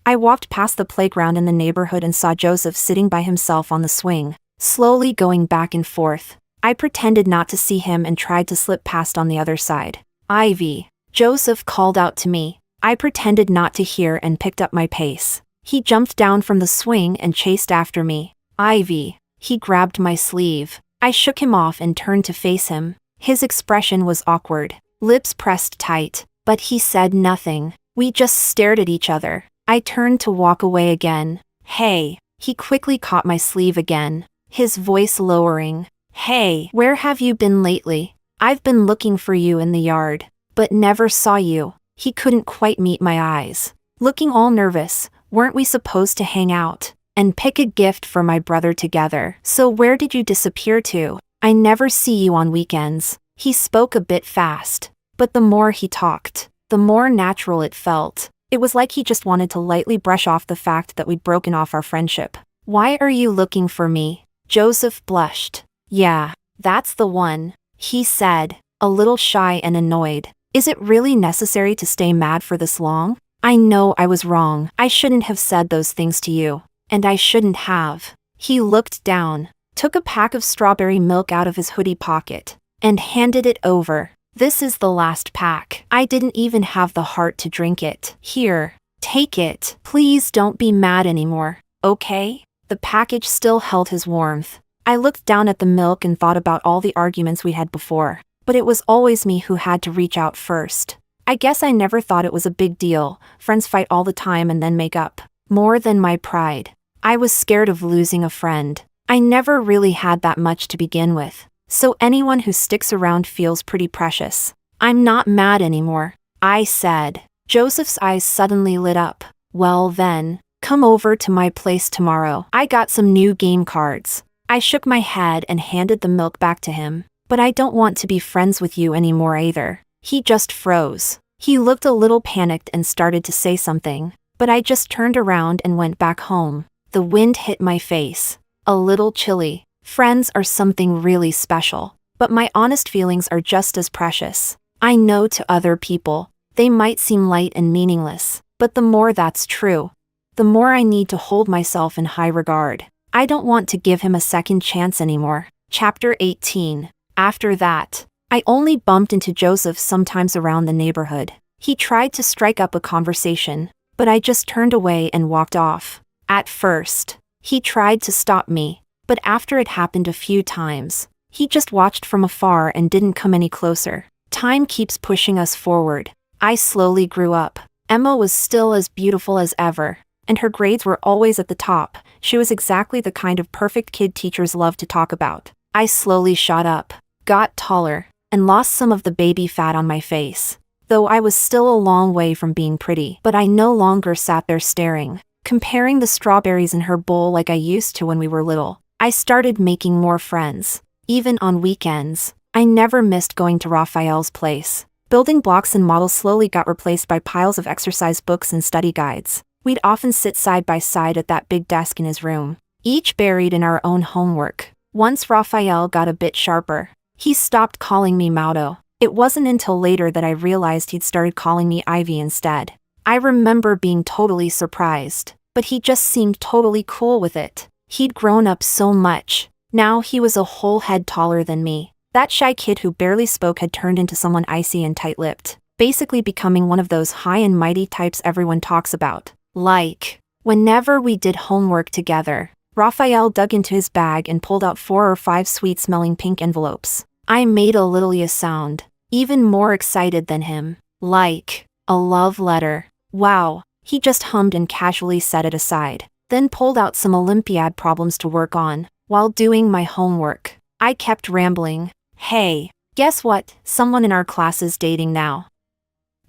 I walked past the playground in the neighborhood and saw Joseph sitting by himself on the swing, slowly going back and forth. I pretended not to see him and tried to slip past on the other side. "Ivy." Joseph called out to me. I pretended not to hear and picked up my pace. He jumped down from the swing and chased after me. "Ivy." He grabbed my sleeve. I shook him off and turned to face him. His expression was awkward, lips pressed tight, but he said nothing. We just stared at each other. I turned to walk away again. "Hey." He quickly caught my sleeve again, his voice lowering. "Hey, where have you been lately? I've been looking for you in the yard, but never saw you." He couldn't quite meet my eyes. Looking all nervous. "Weren't we supposed to hang out and pick a gift for my brother together? So where did you disappear to? I never see you on weekends." He spoke a bit fast, but the more he talked, the more natural it felt. It was like he just wanted to lightly brush off the fact that we'd broken off our friendship. "Why are you looking for me?" Joseph blushed. "Yeah, that's the one." he said, a little shy and annoyed. Is it really necessary to stay mad for this long? I know I was wrong. I shouldn't have said those things to you. And I shouldn't have. He looked down, took a pack of strawberry milk out of his hoodie pocket, and handed it over. This is the last pack. I didn't even have the heart to drink it. Here, take it. Please don't be mad anymore, okay? The package still held his warmth. I looked down at the milk and thought about all the arguments we had before, but it was always me who had to reach out first. I guess I never thought it was a big deal. Friends fight all the time and then make up. More than my pride. I was scared of losing a friend. I never really had that much to begin with, so anyone who sticks around feels pretty precious. I'm not mad anymore, I said. Joseph's eyes suddenly lit up. Well then, come over to my place tomorrow. I got some new game cards. I shook my head and handed the milk back to him. But I don't want to be friends with you anymore either. He just froze. He looked a little panicked and started to say something, but I just turned around and went back home. The wind hit my face. A little chilly. Friends are something really special, but my honest feelings are just as precious. I know to other people, they might seem light and meaningless, but the more that's true, the more I need to hold myself in high regard. I don't want to give him a second chance anymore. Chapter 18. After that, I only bumped into Joseph sometimes around the neighborhood. He tried to strike up a conversation, but I just turned away and walked off. At first, he tried to stop me, but after it happened a few times, he just watched from afar and didn't come any closer. Time keeps pushing us forward. I slowly grew up. Emma was still as beautiful as ever, and her grades were always at the top. She was exactly the kind of perfect kid teachers love to talk about. I slowly shot up, got taller, and lost some of the baby fat on my face. Though I was still a long way from being pretty, but I no longer sat there staring, comparing the strawberries in her bowl like I used to when we were little. I started making more friends. Even on weekends, I never missed going to Raphael's place. Building blocks and models slowly got replaced by piles of exercise books and study guides. We'd often sit side by side at that big desk in his room, each buried in our own homework. Once Raphael got a bit sharper, he stopped calling me Maudo. It wasn't until later that I realized he'd started calling me Ivy instead. I remember being totally surprised, but he just seemed totally cool with it. He'd grown up so much. Now he was a whole head taller than me. That shy kid who barely spoke had turned into someone icy and tight-lipped, basically becoming one of those high and mighty types everyone talks about. Like, whenever we did homework together, Raphael dug into his bag and pulled out 4 or 5 sweet-smelling pink envelopes. I made a little sound, even more excited than him. Like, a love letter. Wow, he just hummed and casually set it aside, then pulled out some Olympiad problems to work on. While doing my homework, I kept rambling. Hey, guess what? Someone in our class is dating now.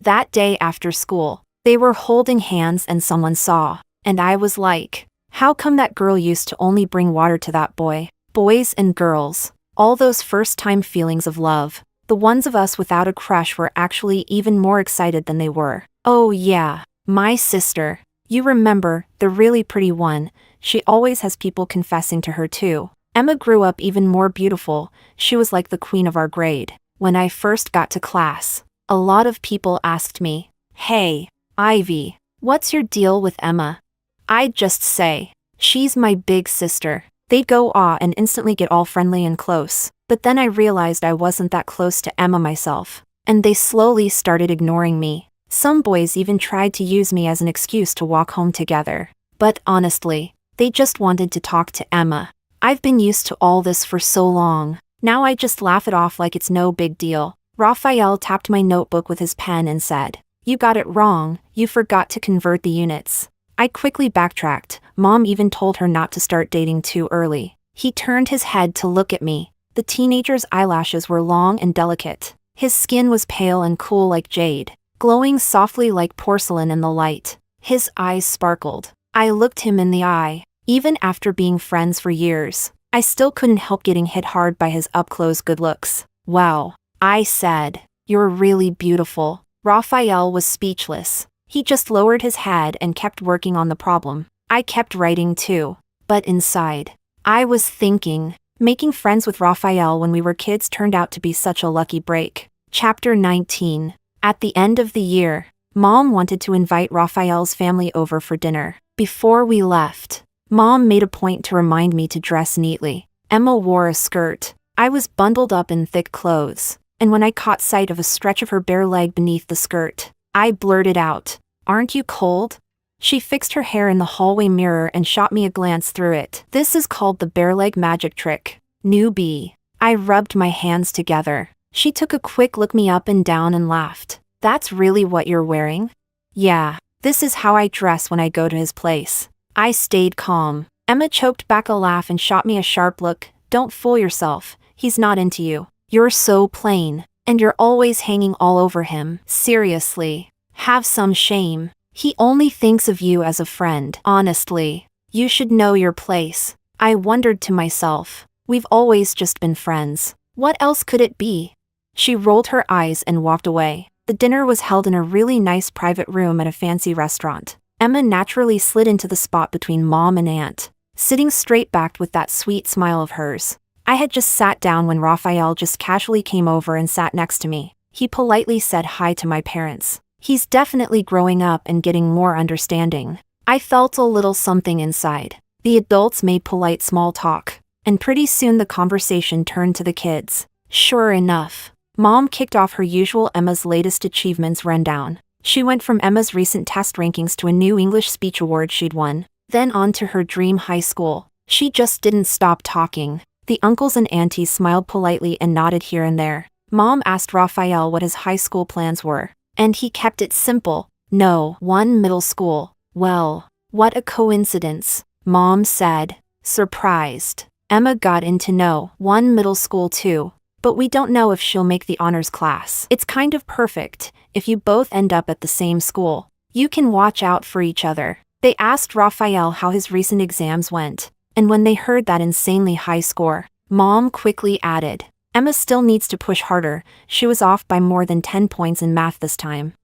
That day after school, they were holding hands and someone saw, and I was like, how come that girl used to only bring water to that boy? Boys and girls, all those first-time feelings of love, the ones of us without a crush were actually even more excited than they were. Oh yeah, my sister. You remember, the really pretty one, she always has people confessing to her too. Emma grew up even more beautiful. She was like the queen of our grade. When I first got to class, a lot of people asked me, hey, Ivy, what's your deal with Emma? I'd just say, she's my big sister. They'd go and instantly get all friendly and close. But then I realized I wasn't that close to Emma myself, and they slowly started ignoring me. Some boys even tried to use me as an excuse to walk home together. But honestly, they just wanted to talk to Emma. I've been used to all this for so long. Now I just laugh it off like it's no big deal. Raphael tapped my notebook with his pen and said, you got it wrong, you forgot to convert the units. I quickly backtracked. Mom even told her not to start dating too early. He turned his head to look at me. The teenager's eyelashes were long and delicate. His skin was pale and cool like jade, glowing softly like porcelain in the light. His eyes sparkled. I looked him in the eye. Even after being friends for years, I still couldn't help getting hit hard by his up-close good looks. Wow, I said, you're really beautiful. Raphael was speechless. He just lowered his head and kept working on the problem. I kept writing too, but inside, I was thinking, Making friends with Raphael when we were kids turned out to be such a lucky break. Chapter 19. At the end of the year, Mom wanted to invite Raphael's family over for dinner. Before we left, Mom made a point to remind me to dress neatly. Emma wore a skirt. I was bundled up in thick clothes, and when I caught sight of a stretch of her bare leg beneath the skirt, I blurted out, "Aren't you cold?" She fixed her hair in the hallway mirror and shot me a glance through it. "This is called the bare leg magic trick, newbie." I rubbed my hands together. She took a quick look me up and down and laughed. "That's really what you're wearing?" "Yeah, this is how I dress when I go to his place." I stayed calm. Emma choked back a laugh and shot me a sharp look. "Don't fool yourself, he's not into you. You're so plain, and you're always hanging all over him. Seriously, have some shame. He only thinks of you as a friend. Honestly, you should know your place." I wondered to myself, we've always just been friends. What else could it be? She rolled her eyes and walked away. The dinner was held in a really nice private room at a fancy restaurant. Emma naturally slid into the spot between Mom and Aunt, sitting straight-backed with that sweet smile of hers. I had just sat down when Raphael just casually came over and sat next to me. He politely said hi to my parents. He's definitely growing up and getting more understanding. I felt a little something inside. The adults made polite small talk, and pretty soon the conversation turned to the kids. Sure enough, Mom kicked off her usual Emma's latest achievements rundown. She went from Emma's recent test rankings to a new English speech award she'd won, then on to her dream high school. She just didn't stop talking. The uncles and aunties smiled politely and nodded here and there. Mom asked Raphael what his high school plans were, and he kept it simple. "No, one middle school." "Well, what a coincidence," Mom said, surprised. Emma got into no, one middle school too, but we don't know if she'll make the honors class. It's kind of perfect if you both end up at the same school. You can watch out for each other. They asked Raphael how his recent exams went, and when they heard that insanely high score, Mom quickly added, "Emma still needs to push harder. She was off by more than 10 points in math this time."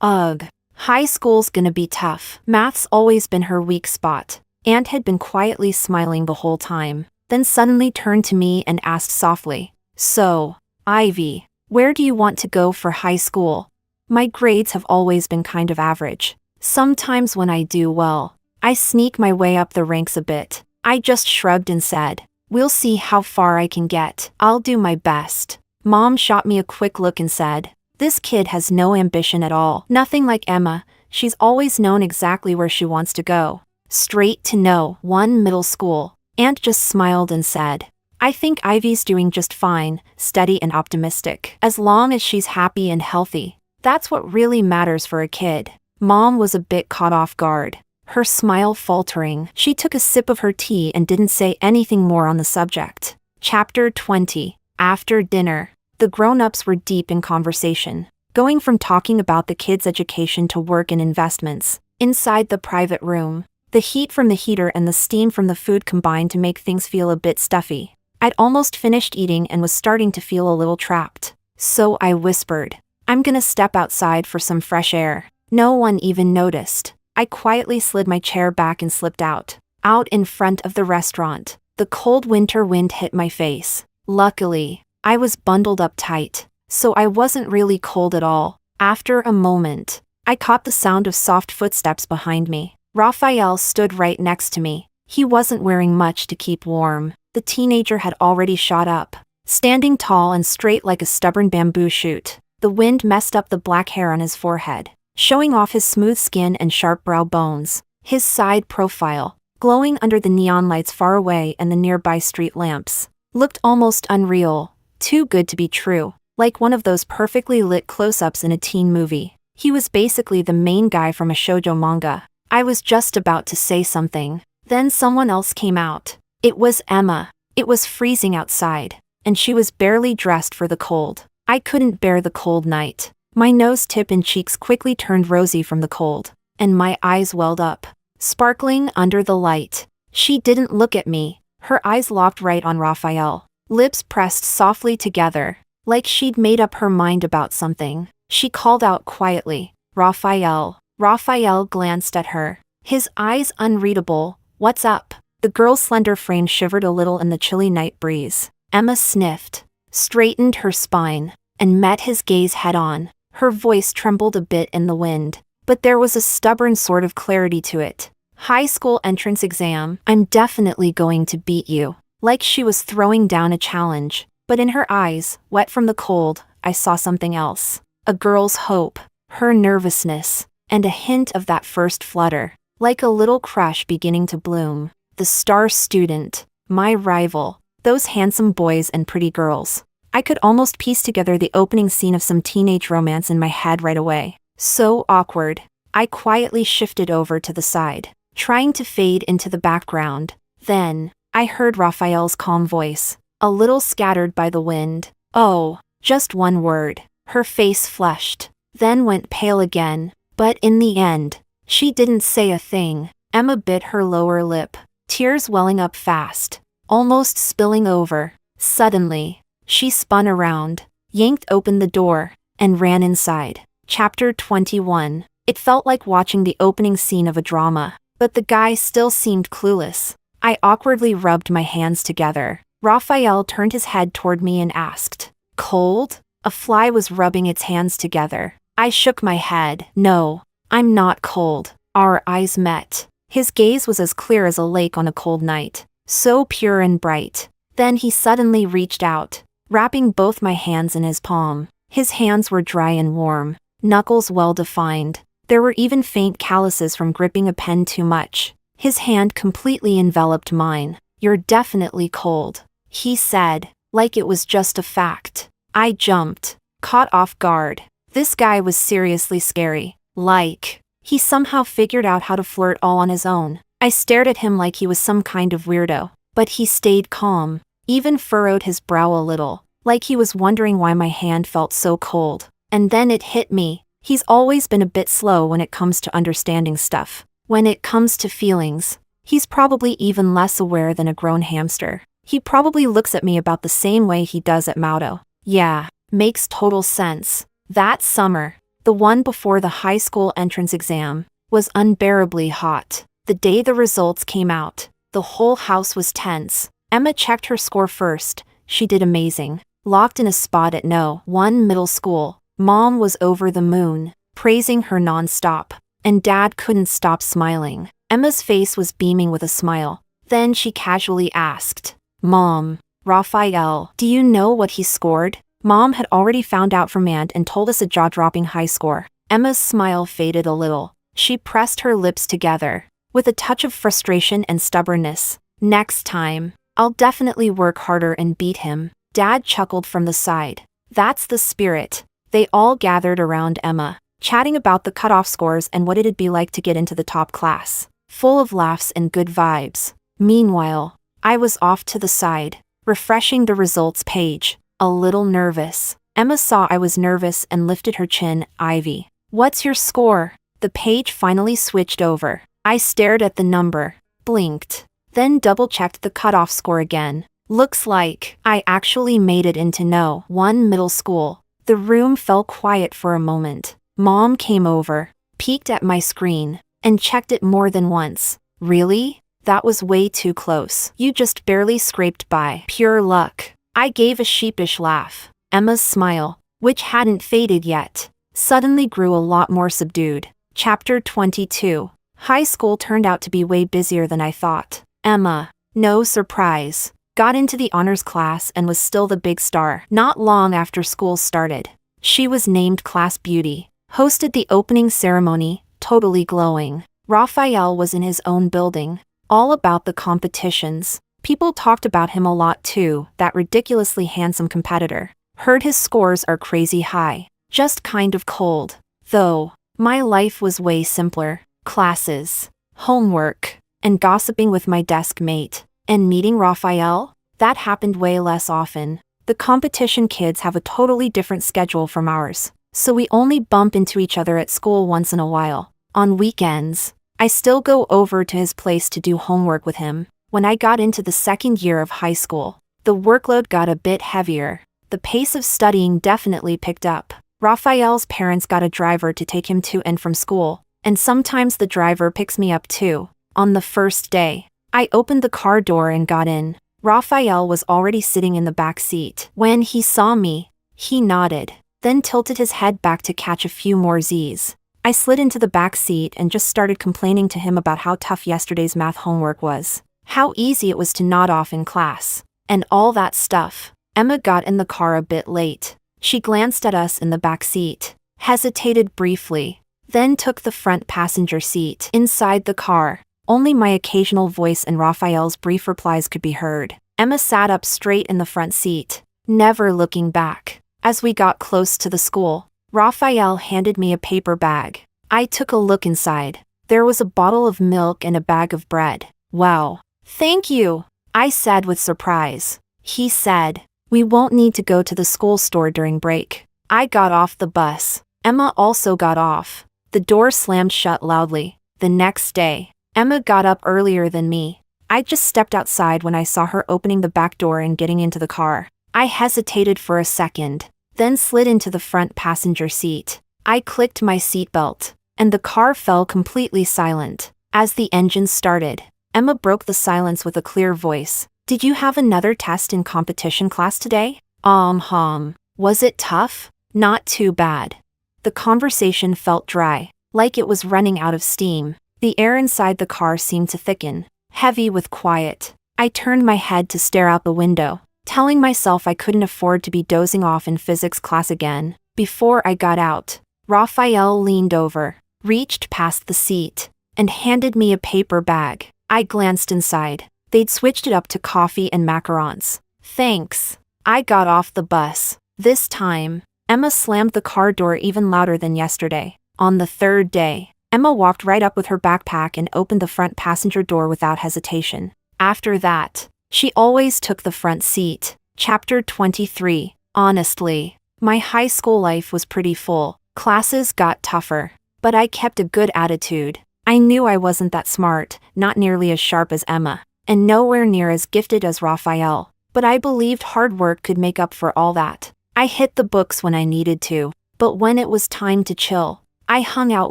Ugh, high school's gonna be tough. Math's always been her weak spot. Aunt had been quietly smiling the whole time, then suddenly turned to me and asked softly, "So, Ivy, where do you want to go for high school?" My grades have always been kind of average. Sometimes when I do well, I sneak my way up the ranks a bit. I just shrugged and said, "We'll see how far I can get. I'll do my best." Mom shot me a quick look and said, "This kid has no ambition at all. Nothing like Emma. She's always known exactly where she wants to go. Straight to no, one middle school." Aunt just smiled and said, "I think Ivy's doing just fine, steady and optimistic. As long as she's happy and healthy, that's what really matters for a kid." Mom was a bit caught off guard, her smile faltering. She took a sip of her tea and didn't say anything more on the subject. Chapter 20. After dinner, the grown-ups were deep in conversation, going from talking about the kids' education to work and investments. Inside the private room, the heat from the heater and the steam from the food combined to make things feel a bit stuffy. I'd almost finished eating and was starting to feel a little trapped. So I whispered, "I'm gonna step outside for some fresh air." No one even noticed. I quietly slid my chair back and slipped out. Out in front of the restaurant, the cold winter wind hit my face. Luckily, I was bundled up tight, so I wasn't really cold at all. After a moment, I caught the sound of soft footsteps behind me. Raphael stood right next to me. He wasn't wearing much to keep warm. The teenager had already shot up, standing tall and straight like a stubborn bamboo shoot. The wind messed up the black hair on his forehead, showing off his smooth skin and sharp brow bones. His side profile, glowing under the neon lights far away and the nearby street lamps, looked almost unreal, too good to be true, like one of those perfectly lit close-ups in a teen movie. He was basically the main guy from a shoujo manga. I was just about to say something, then someone else came out. It was Emma. It was freezing outside, and she was barely dressed for the cold. I couldn't bear the cold night. My nose tip and cheeks quickly turned rosy from the cold, and my eyes welled up, sparkling under the light. She didn't look at me. Her eyes locked right on Raphael, lips pressed softly together, like she'd made up her mind about something. She called out quietly, "Raphael." Raphael glanced at her, his eyes unreadable. "What's up?" The girl's slender frame shivered a little in the chilly night breeze. Emma sniffed, straightened her spine, and met his gaze head-on. Her voice trembled a bit in the wind, but there was a stubborn sort of clarity to it. High school entrance exam. I'm definitely going to beat you. Like she was throwing down a challenge. But in her eyes, wet from the cold, I saw something else. A girl's hope, her nervousness, and a hint of that first flutter. Like a little crush beginning to bloom. The star student, my rival, those handsome boys and pretty girls. I could almost piece together the opening scene of some teenage romance in my head right away. So awkward. I quietly shifted over to the side, trying to fade into the background. Then, I heard Raphael's calm voice, a little scattered by the wind. Oh, just one word. Her face flushed, then went pale again. But in the end, she didn't say a thing. Emma bit her lower lip, tears welling up fast, almost spilling over. Suddenly, she spun around, yanked open the door, and ran inside. Chapter 21. It felt like watching the opening scene of a drama, but the guy still seemed clueless. I awkwardly rubbed my hands together. Raphael turned his head toward me and asked, "Cold?" A fly was rubbing its hands together. I shook my head. "No, I'm not cold." Our eyes met. His gaze was as clear as a lake on a cold night, so pure and bright. Then he suddenly reached out, wrapping both my hands in his palm. His hands were dry and warm, knuckles well-defined. There were even faint calluses from gripping a pen too much. His hand completely enveloped mine. "You're definitely cold," he said, like it was just a fact. I jumped, caught off guard. This guy was seriously scary. Like, he somehow figured out how to flirt all on his own. I stared at him like he was some kind of weirdo, but he stayed calm, even furrowed his brow a little, like he was wondering why my hand felt so cold. And then it hit me. He's always been a bit slow when it comes to understanding stuff. When it comes to feelings, he's probably even less aware than a grown hamster. He probably looks at me about the same way he does at Maudo. Yeah, makes total sense. That summer, the one before the high school entrance exam, was unbearably hot. The day the results came out, the whole house was tense. Emma checked her score first. She did amazing. Locked in a spot at No. 1 middle school. Mom was over the moon, praising her non-stop. And Dad couldn't stop smiling. Emma's face was beaming with a smile. Then she casually asked, "Mom, Raphael, do you know what he scored?" Mom had already found out from Aunt and told us a jaw-dropping high score. Emma's smile faded a little. She pressed her lips together, with a touch of frustration and stubbornness. "Next time, I'll definitely work harder and beat him." Dad chuckled from the side. That's the spirit. They all gathered around Emma, chatting about the cutoff scores and what it'd be like to get into the top class. Full of laughs and good vibes. Meanwhile, I was off to the side, refreshing the results page, a little nervous. Emma saw I was nervous and lifted her chin. "Ivy, what's your score?" The page finally switched over. I stared at the number, blinked, then double-checked the cutoff score again. Looks like I actually made it into No. 1 middle school. The room fell quiet for a moment. Mom came over, peeked at my screen, and checked it more than once. "Really? That was way too close. You just barely scraped by. Pure luck." I gave a sheepish laugh. Emma's smile, which hadn't faded yet, suddenly grew a lot more subdued. Chapter 22. High school turned out to be way busier than I thought. Emma, no surprise, got into the honors class and was still the big star. Not long after school started, she was named Class Beauty, hosted the opening ceremony, totally glowing. Raphael was in his own building, all about the competitions. People talked about him a lot too, that ridiculously handsome competitor. Heard his scores are crazy high. Just kind of cold. Though, my life was way simpler. Classes, homework, and gossiping with my desk mate. And meeting Raphael? That happened way less often. The competition kids have a totally different schedule from ours, so we only bump into each other at school once in a while. On weekends, I still go over to his place to do homework with him. When I got into the second year of high school, the workload got a bit heavier. The pace of studying definitely picked up. Raphael's parents got a driver to take him to and from school, and sometimes the driver picks me up too. On the first day, I opened the car door and got in. Raphael was already sitting in the back seat. When he saw me, he nodded, then tilted his head back to catch a few more Z's. I slid into the back seat and just started complaining to him about how tough yesterday's math homework was, how easy it was to nod off in class, and all that stuff. Emma got in the car a bit late. She glanced at us in the back seat, hesitated briefly, then took the front passenger seat. Inside the car, only my occasional voice and Raphael's brief replies could be heard. Emma sat up straight in the front seat, never looking back. As we got close to the school, Raphael handed me a paper bag. I took a look inside. There was a bottle of milk and a bag of bread. Wow. Thank you, I said with surprise. He said, we won't need to go to the school store during break. I got off the bus. Emma also got off. The door slammed shut loudly. The next day, Emma got up earlier than me. I just stepped outside when I saw her opening the back door and getting into the car. I hesitated for a second, then slid into the front passenger seat. I clicked my seatbelt, and the car fell completely silent. As the engine started, Emma broke the silence with a clear voice. Did you have another test in competition class today? Was it tough? Not too bad. The conversation felt dry, like it was running out of steam. The air inside the car seemed to thicken, heavy with quiet. I turned my head to stare out the window, telling myself I couldn't afford to be dozing off in physics class again. Before I got out, Raphael leaned over, reached past the seat, and handed me a paper bag. I glanced inside. They'd switched it up to coffee and macarons. Thanks. I got off the bus. This time, Emma slammed the car door even louder than yesterday. On the third day, Emma walked right up with her backpack and opened the front passenger door without hesitation. After that, she always took the front seat. Chapter 23. Honestly, my high school life was pretty full. Classes got tougher, but I kept a good attitude. I knew I wasn't that smart, not nearly as sharp as Emma, and nowhere near as gifted as Raphael, but I believed hard work could make up for all that. I hit the books when I needed to, but when it was time to chill, I hung out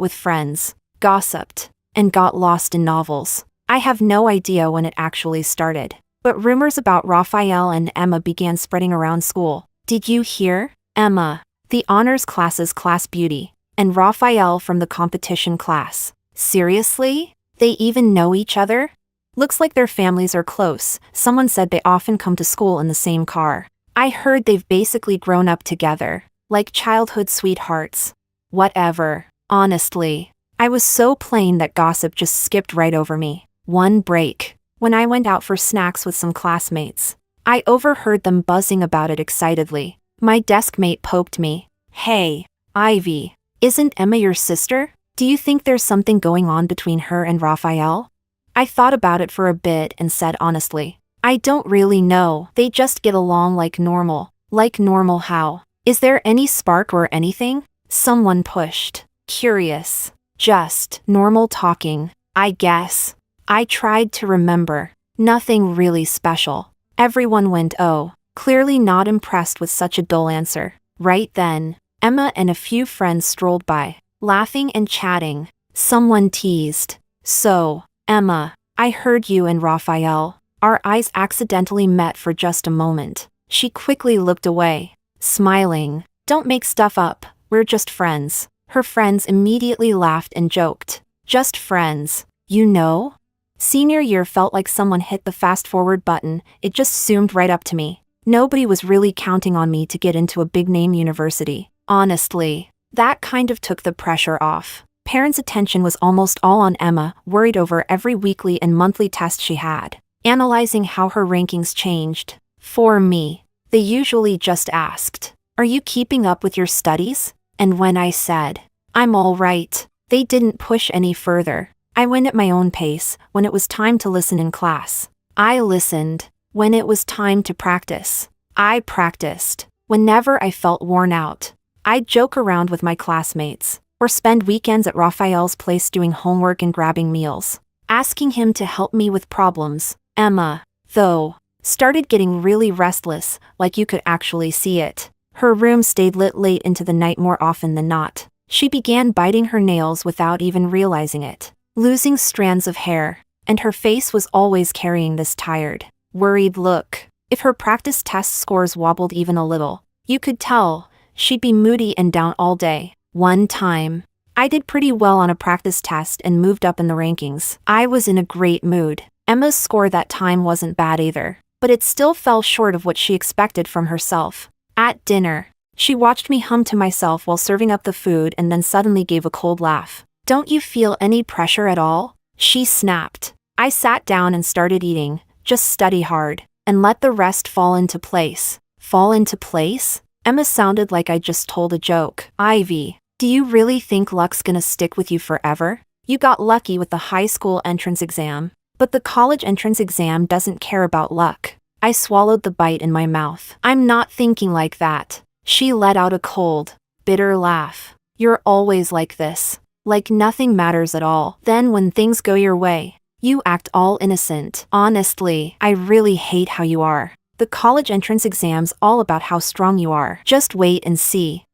with friends, gossiped, and got lost in novels. I have no idea when it actually started, but rumors about Raphael and Emma began spreading around school. Did you hear? Emma, the honors class's class beauty, and Raphael from the competition class. Seriously? They even know each other? Looks like their families are close. Someone said they often come to school in the same car. I heard they've basically grown up together, like childhood sweethearts. Whatever. Honestly, I was so plain that gossip just skipped right over me. One break, when I went out for snacks with some classmates, I overheard them buzzing about it excitedly. My desk mate poked me. Hey, Ivy, isn't Emma your sister? Do you think there's something going on between her and Raphael? I thought about it for a bit and said honestly, I don't really know. They just get along like normal. Like normal how? Is there any spark or anything? Someone pushed. Curious. Just normal talking, I guess. I tried to remember. Nothing really special. Everyone went oh, clearly not impressed with such a dull answer. Right then, Emma and a few friends strolled by, laughing and chatting. Someone teased. So, Emma, I heard you and Raphael. Our eyes accidentally met for just a moment. She quickly looked away, smiling. Don't make stuff up, we're just friends. Her friends immediately laughed and joked. Just friends, you know? Senior year felt like someone hit the fast-forward button. It just zoomed right up to me. Nobody was really counting on me to get into a big-name university. Honestly, that kind of took the pressure off. Parents' attention was almost all on Emma, worried over every weekly and monthly test she had, analyzing how her rankings changed. For me, they usually just asked, "Are you keeping up with your studies?" And when I said, "I'm all right," they didn't push any further. I went at my own pace. When it was time to listen in class, I listened. When it was time to practice, I practiced. Whenever I felt worn out, I'd joke around with my classmates, or spend weekends at Raphael's place doing homework and grabbing meals, asking him to help me with problems. Emma, though, started getting really restless, like you could actually see it. Her room stayed lit late into the night more often than not. She began biting her nails without even realizing it, losing strands of hair. and her face was always carrying this tired, worried look. If her practice test scores wobbled even a little, you could tell she'd be moody and down all day. One time, I did pretty well on a practice test and moved up in the rankings. I was in a great mood. Emma's score that time wasn't bad either, but it still fell short of what she expected from herself. At dinner, she watched me hum to myself while serving up the food and then suddenly gave a cold laugh. "Don't you feel any pressure at all?" she snapped. I sat down and started eating. Just study hard, and let the rest fall into place. Fall into place? Emma sounded like I just told a joke. Ivy, do you really think luck's gonna stick with you forever? You got lucky with the high school entrance exam, but the college entrance exam doesn't care about luck. I swallowed the bite in my mouth. I'm not thinking like that. She let out a cold, bitter laugh. You're always like this. Like nothing matters at all. Then when things go your way, you act all innocent. Honestly, I really hate how you are. The college entrance exam's all about how strong you are. Just wait and see.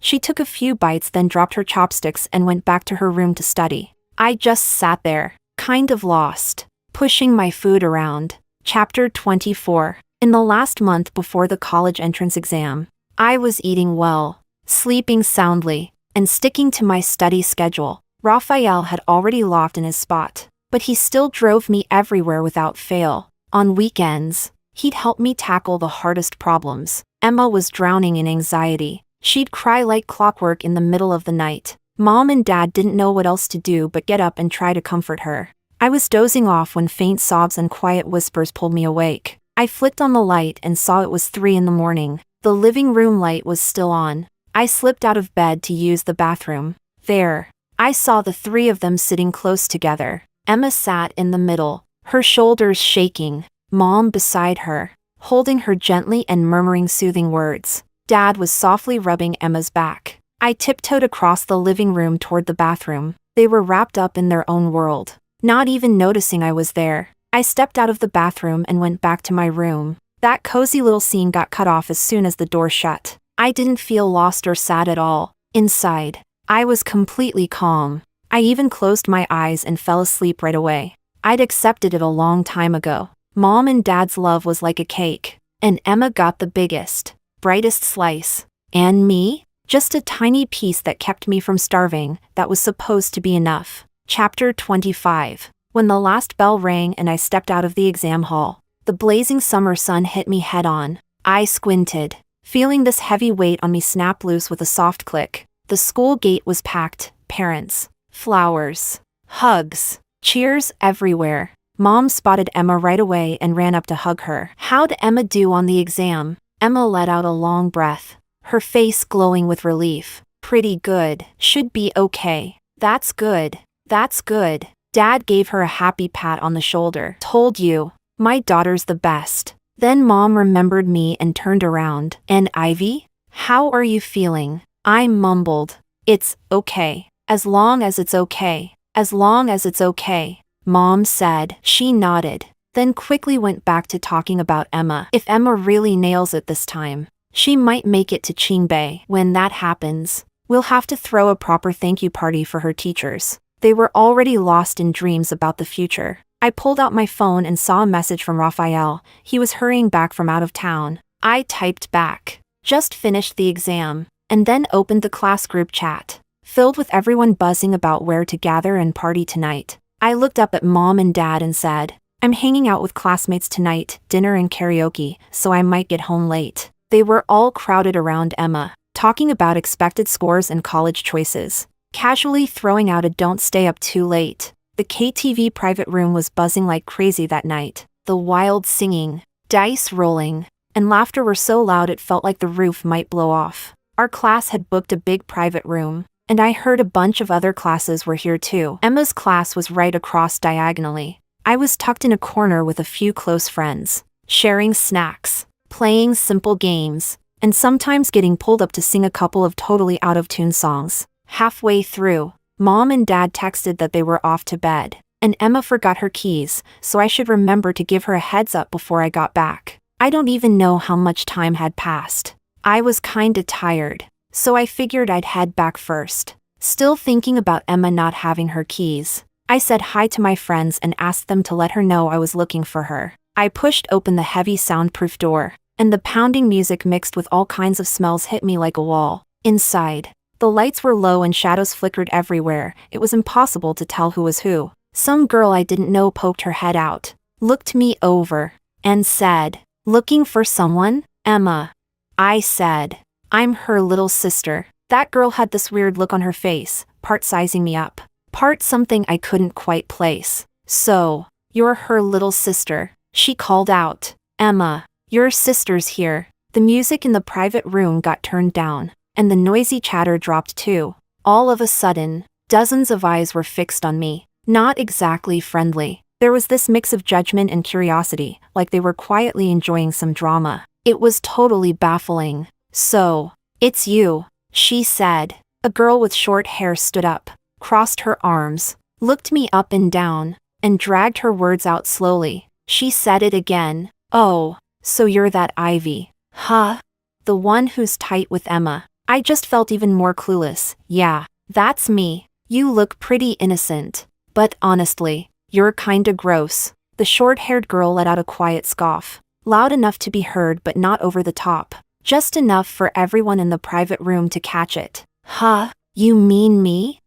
She took a few bites, then dropped her chopsticks and went back to her room to study. I just sat there, kind of lost, pushing my food around. Chapter 24. In the last month before the college entrance exam, I was eating well, sleeping soundly, and sticking to my study schedule. Raphael had already locked in his spot, but he still drove me everywhere without fail. On weekends, he'd help me tackle the hardest problems. Emma was drowning in anxiety. She'd cry like clockwork in the middle of the night. Mom and Dad didn't know what else to do but get up and try to comfort her. I was dozing off when faint sobs and quiet whispers pulled me awake. I flicked on the light and saw it was 3 in the morning. The living room light was still on. I slipped out of bed to use the bathroom. There, I saw the 3 of them sitting close together. Emma sat in the middle, her shoulders shaking, Mom beside her, holding her gently and murmuring soothing words. Dad was softly rubbing Emma's back. I tiptoed across the living room toward the bathroom. They were wrapped up in their own world, not even noticing I was there. I stepped out of the bathroom and went back to my room. That cozy little scene got cut off as soon as the door shut. I didn't feel lost or sad at all. Inside, I was completely calm. I even closed my eyes and fell asleep right away. I'd accepted it a long time ago. Mom and Dad's love was like a cake, and Emma got the biggest, brightest slice. And me? Just a tiny piece that kept me from starving. That was supposed to be enough. Chapter 25. When the last bell rang and I stepped out of the exam hall, the blazing summer sun hit me head on. I squinted, feeling this heavy weight on me snap loose with a soft click. The school gate was packed. Parents, flowers, hugs, cheers everywhere. Mom spotted Emma right away and ran up to hug her. How'd Emma do on the exam? Emma let out a long breath, her face glowing with relief. Pretty good. Should be okay. That's good. That's good. Dad gave her a happy pat on the shoulder. Told you, my daughter's the best. Then Mom remembered me and turned around. And Ivy? How are you feeling? I mumbled. It's okay. As long as it's okay. As long as it's okay. Mom said. She nodded, then quickly went back to talking about Emma. If Emma really nails it this time, she might make it to Qingbei. When that happens, we'll have to throw a proper thank you party for her teachers. They were already lost in dreams about the future. I pulled out my phone and saw a message from Raphael. He was hurrying back from out of town. I typed back. Just finished the exam, and then opened the class group chat, filled with everyone buzzing about where to gather and party tonight. I looked up at Mom and Dad and said, I'm hanging out with classmates tonight, dinner and karaoke, so I might get home late. They were all crowded around Emma, talking about expected scores and college choices, casually throwing out a don't stay up too late. The KTV private room was buzzing like crazy that night. The wild singing, dice rolling, and laughter were so loud it felt like the roof might blow off. Our class had booked a big private room, and I heard a bunch of other classes were here too. Emma's class was right across diagonally. I was tucked in a corner with a few close friends, sharing snacks, playing simple games, and sometimes getting pulled up to sing a couple of totally out-of-tune songs. Halfway through, Mom and Dad texted that they were off to bed, and Emma forgot her keys, so I should remember to give her a heads up before I got back. I don't even know how much time had passed. I was kinda tired, so I figured I'd head back first. Still thinking about Emma not having her keys, I said hi to my friends and asked them to let her know I was looking for her. I pushed open the heavy soundproof door, and the pounding music mixed with all kinds of smells hit me like a wall. Inside, the lights were low and shadows flickered everywhere. It was impossible to tell who was who. Some girl I didn't know poked her head out, looked me over, and said, "Looking for someone, Emma?" I said, "I'm her little sister." That girl had this weird look on her face, part sizing me up, part something I couldn't quite place. "So, you're her little sister," she called out. "Emma, your sister's here." The music in the private room got turned down, and the noisy chatter dropped too. All of a sudden, dozens of eyes were fixed on me. Not exactly friendly. There was this mix of judgment and curiosity, like they were quietly enjoying some drama. It was totally baffling. "So, it's you," she said. A girl with short hair stood up, crossed her arms, looked me up and down, and dragged her words out slowly. She said it again. "Oh, so you're that Ivy, huh? The one who's tight with Emma." I just felt even more clueless. "Yeah, that's me. You look pretty innocent. But honestly, you're kinda gross." The short-haired girl let out a quiet scoff, loud enough to be heard but not over the top, just enough for everyone in the private room to catch it. "Huh? You mean me?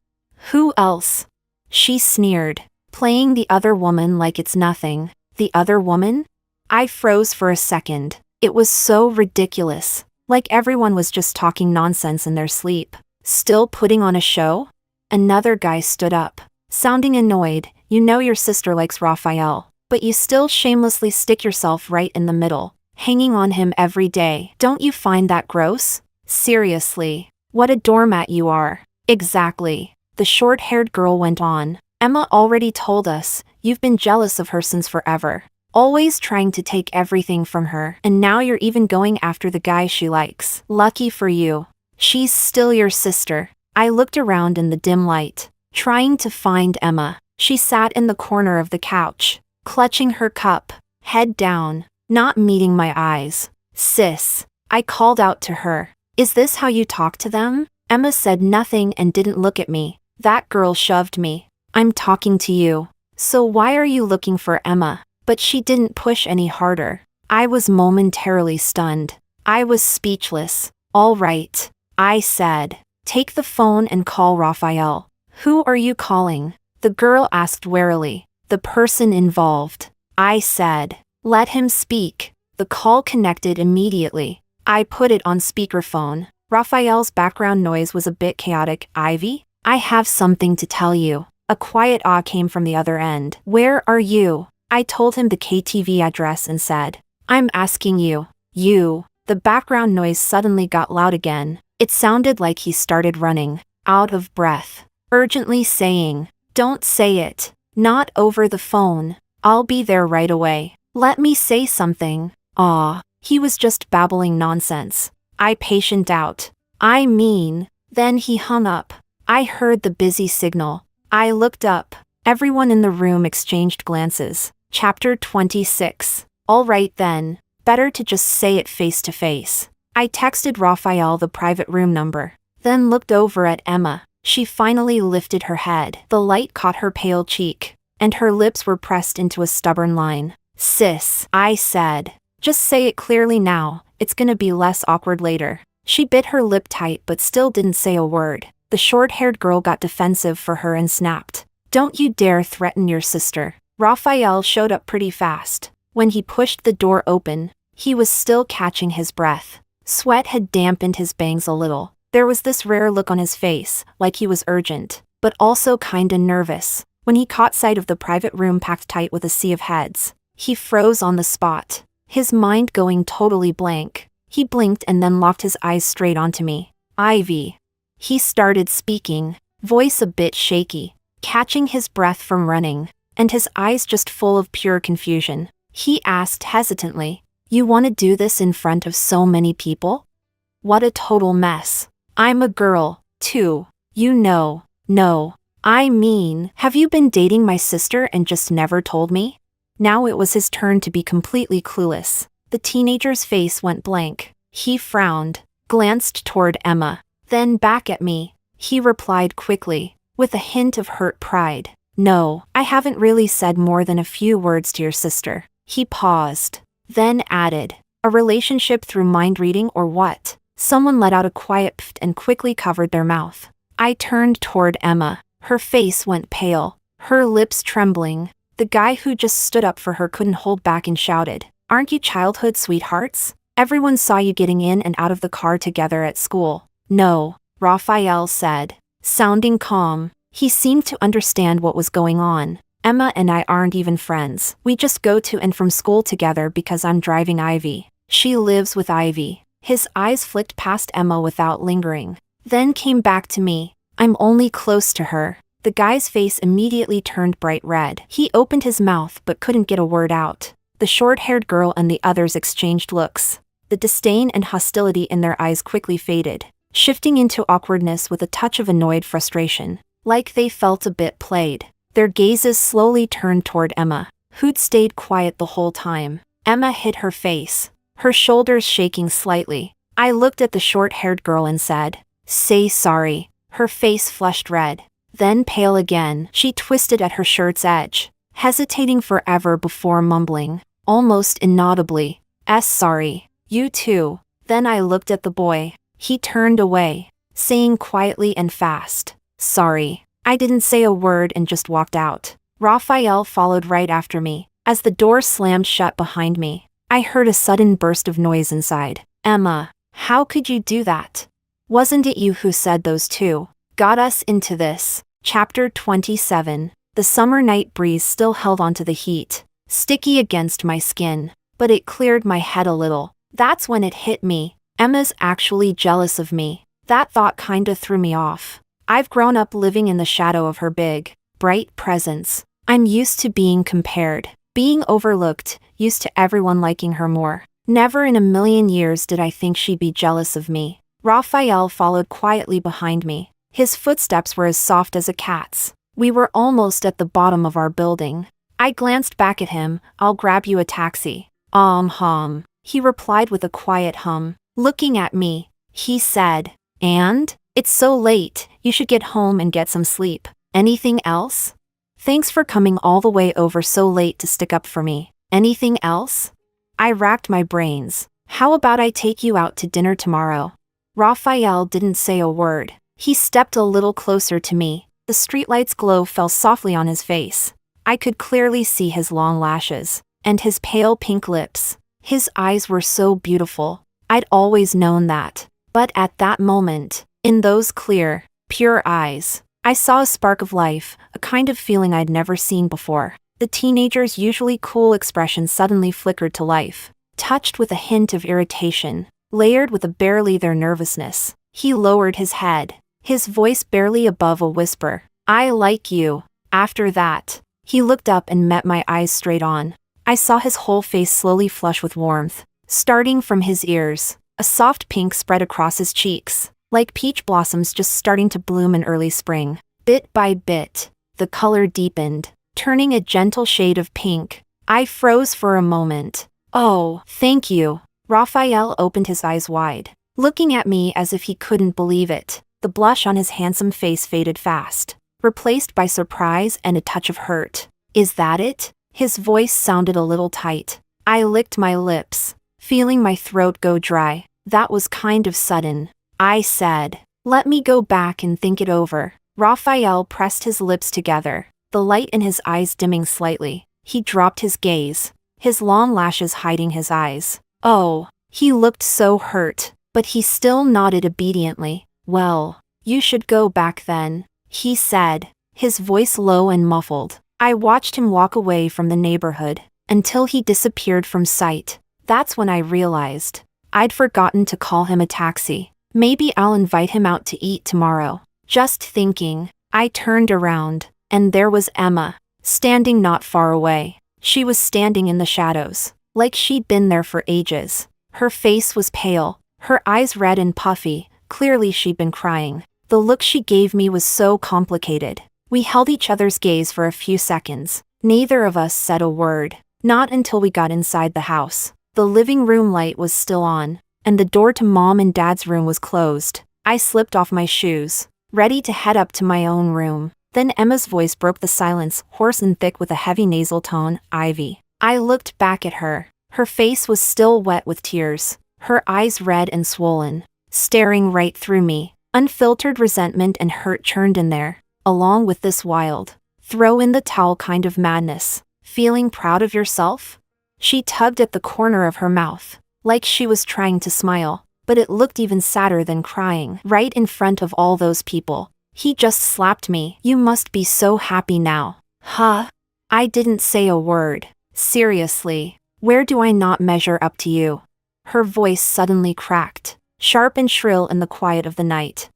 Who else?" she sneered, playing the other woman like it's nothing. The other woman? I froze for a second. It was so ridiculous. Like everyone was just talking nonsense in their sleep. Still putting on a show? Another guy stood up, sounding annoyed. "You know your sister likes Raphael, but you still shamelessly stick yourself right in the middle, hanging on him every day. Don't you find that gross? Seriously, what a doormat you are." "Exactly," the short-haired girl went on. "Emma already told us, you've been jealous of her since forever. Always trying to take everything from her, and now you're even going after the guy she likes. Lucky for you. She's still your sister." I looked around in the dim light, trying to find Emma. She sat in the corner of the couch, clutching her cup, head down, not meeting my eyes. "Sis," I called out to her. "Is this how you talk to them?" Emma said nothing and didn't look at me. That girl shoved me. "I'm talking to you. So why are you looking for Emma?" But she didn't push any harder. I was momentarily stunned. I was speechless. "All right," I said. "Take the phone and call Raphael." "Who are you calling?" the girl asked warily. "The person involved," I said. "Let him speak." The call connected immediately. I put it on speakerphone. Raphael's background noise was a bit chaotic. "Ivy, I have something to tell you." A quiet ah came from the other end. "Where are you?" I told him the KTV address and said, "I'm asking you." "You." The background noise suddenly got loud again. It sounded like he started running, out of breath, urgently saying, "Don't say it. Not over the phone. I'll be there right away. Let me say something." Aw, he was just babbling nonsense. I patiented out. Then he hung up. I heard the busy signal. I looked up. Everyone in the room exchanged glances. Chapter 26. All right then. Better to just say it face to face. I texted Raphael the private room number, then looked over at Emma. She finally lifted her head. The light caught her pale cheek, and her lips were pressed into a stubborn line. "Sis," I said. "Just say it clearly now. It's gonna be less awkward later." She bit her lip tight but still didn't say a word. The short-haired girl got defensive for her and snapped, "Don't you dare threaten your sister." Raphael showed up pretty fast. When he pushed the door open, he was still catching his breath. Sweat had dampened his bangs a little. There was this rare look on his face, like he was urgent, but also kinda nervous. When he caught sight of the private room packed tight with a sea of heads, he froze on the spot, his mind going totally blank. He blinked and then locked his eyes straight onto me. "Ivy." He started speaking, voice a bit shaky, catching his breath from running, and his eyes just full of pure confusion. He asked hesitantly, "You want to do this in front of so many people? What a total mess. I'm a girl, too. You know." "No. Have you been dating my sister and just never told me?" Now it was his turn to be completely clueless. The teenager's face went blank. He frowned, glanced toward Emma, then back at me. He replied quickly, with a hint of hurt pride, No, I haven't really said more than a few words to your sister. He paused, then added, a relationship through mind reading or what? Someone let out a quiet pft and quickly covered their mouth. I turned toward Emma. Her face went pale, her lips trembling. The guy who just stood up for her couldn't hold back and shouted, "Aren't you childhood sweethearts? Everyone saw you getting in and out of the car together at school." No, Raphael said, sounding calm. He seemed to understand what was going on. Emma and I aren't even friends. We just go to and from school together because I'm driving Ivy. She lives with Ivy. His eyes flicked past Emma without lingering, then came back to me. I'm only close to her. The guy's face immediately turned bright red. He opened his mouth but couldn't get a word out. The short-haired girl and the others exchanged looks. The disdain and hostility in their eyes quickly faded, shifting into awkwardness with a touch of annoyed frustration, like they felt a bit played. Their gazes slowly turned toward Emma, who'd stayed quiet the whole time. Emma hid her face, her shoulders shaking slightly. I looked at the short-haired girl and said, "Say sorry." Her face flushed red, then pale again. She twisted at her shirt's edge, hesitating forever before mumbling, almost inaudibly, Sorry. You too." Then I looked at the boy. He turned away, saying quietly and fast, "Sorry." I didn't say a word and just walked out. Raphael followed right after me. As the door slammed shut behind me, I heard a sudden burst of noise inside. "Emma, how could you do that? Wasn't it you who said those two got us into this?" Chapter 27. The summer night breeze still held onto the heat, sticky against my skin, but it cleared my head a little. That's when it hit me. Emma's actually jealous of me. That thought kinda threw me off. I've grown up living in the shadow of her big, bright presence. I'm used to being compared, being overlooked, used to everyone liking her more. Never in a million years did I think she'd be jealous of me. Raphael followed quietly behind me. His footsteps were as soft as a cat's. We were almost at the bottom of our building. I glanced back at him. "I'll grab you a taxi." Hum. He replied with a quiet hum. Looking at me, he said, "And? It's so late, you should get home and get some sleep. Anything else? Thanks for coming all the way over so late to stick up for me. Anything else?" I racked my brains. "How about I take you out to dinner tomorrow?" Raphael didn't say a word. He stepped a little closer to me. The streetlight's glow fell softly on his face. I could clearly see his long lashes, and his pale pink lips. His eyes were so beautiful. I'd always known that. But at that moment, in those clear, pure eyes, I saw a spark of life, a kind of feeling I'd never seen before. The teenager's usually cool expression suddenly flickered to life, touched with a hint of irritation, layered with a barely there nervousness. He lowered his head, his voice barely above a whisper. "I like you." After that, he looked up and met my eyes straight on. I saw his whole face slowly flush with warmth, starting from his ears. A soft pink spread across his cheeks, like peach blossoms just starting to bloom in early spring. Bit by bit, the color deepened, turning a gentle shade of pink. I froze for a moment. "Oh, thank you." Raphael opened his eyes wide, looking at me as if he couldn't believe it. The blush on his handsome face faded fast, replaced by surprise and a touch of hurt. "Is that it?" His voice sounded a little tight. I licked my lips, feeling my throat go dry. "That was kind of sudden," I said. "Let me go back and think it over." Raphael pressed his lips together, the light in his eyes dimming slightly. He dropped his gaze, his long lashes hiding his eyes. Oh, he looked so hurt, but he still nodded obediently. "Well, you should go back then," he said, his voice low and muffled. I watched him walk away from the neighborhood, until he disappeared from sight. That's when I realized I'd forgotten to call him a taxi. Maybe I'll invite him out to eat tomorrow. Just thinking, I turned around, and there was Emma, standing not far away. She was standing in the shadows, like she'd been there for ages. Her face was pale, her eyes red and puffy. Clearly she'd been crying. The look she gave me was so complicated. We held each other's gaze for a few seconds. Neither of us said a word. Not until we got inside the house. The living room light was still on, and the door to Mom and Dad's room was closed. I slipped off my shoes, ready to head up to my own room. Then Emma's voice broke the silence, hoarse and thick with a heavy nasal tone, Ivy. I looked back at her. Her face was still wet with tears, her eyes red and swollen, staring right through me. Unfiltered resentment and hurt churned in there, along with this wild, throw in the towel kind of madness. Feeling proud of yourself? She tugged at the corner of her mouth, like she was trying to smile, but it looked even sadder than crying. Right in front of all those people. He just slapped me. You must be so happy now. Huh? I didn't say a word. Seriously, where do I not measure up to you? Her voice suddenly cracked, sharp and shrill in the quiet of the night.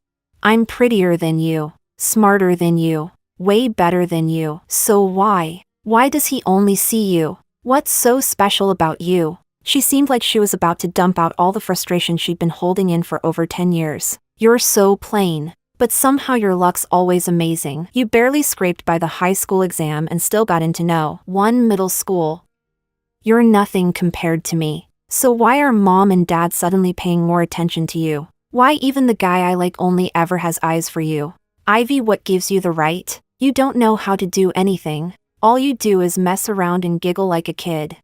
I'm prettier than you, smarter than you, way better than you. So why? Why does he only see you? What's so special about you? She seemed like she was about to dump out all the frustration she'd been holding in for over 10 years. You're so plain, but somehow your luck's always amazing. You barely scraped by the high school exam and still got into no. 1 middle school. You're nothing compared to me. So why are mom and dad suddenly paying more attention to you? Why even the guy I like only ever has eyes for you? Ivy, what gives you the right? You don't know how to do anything. All you do is mess around and giggle like a kid.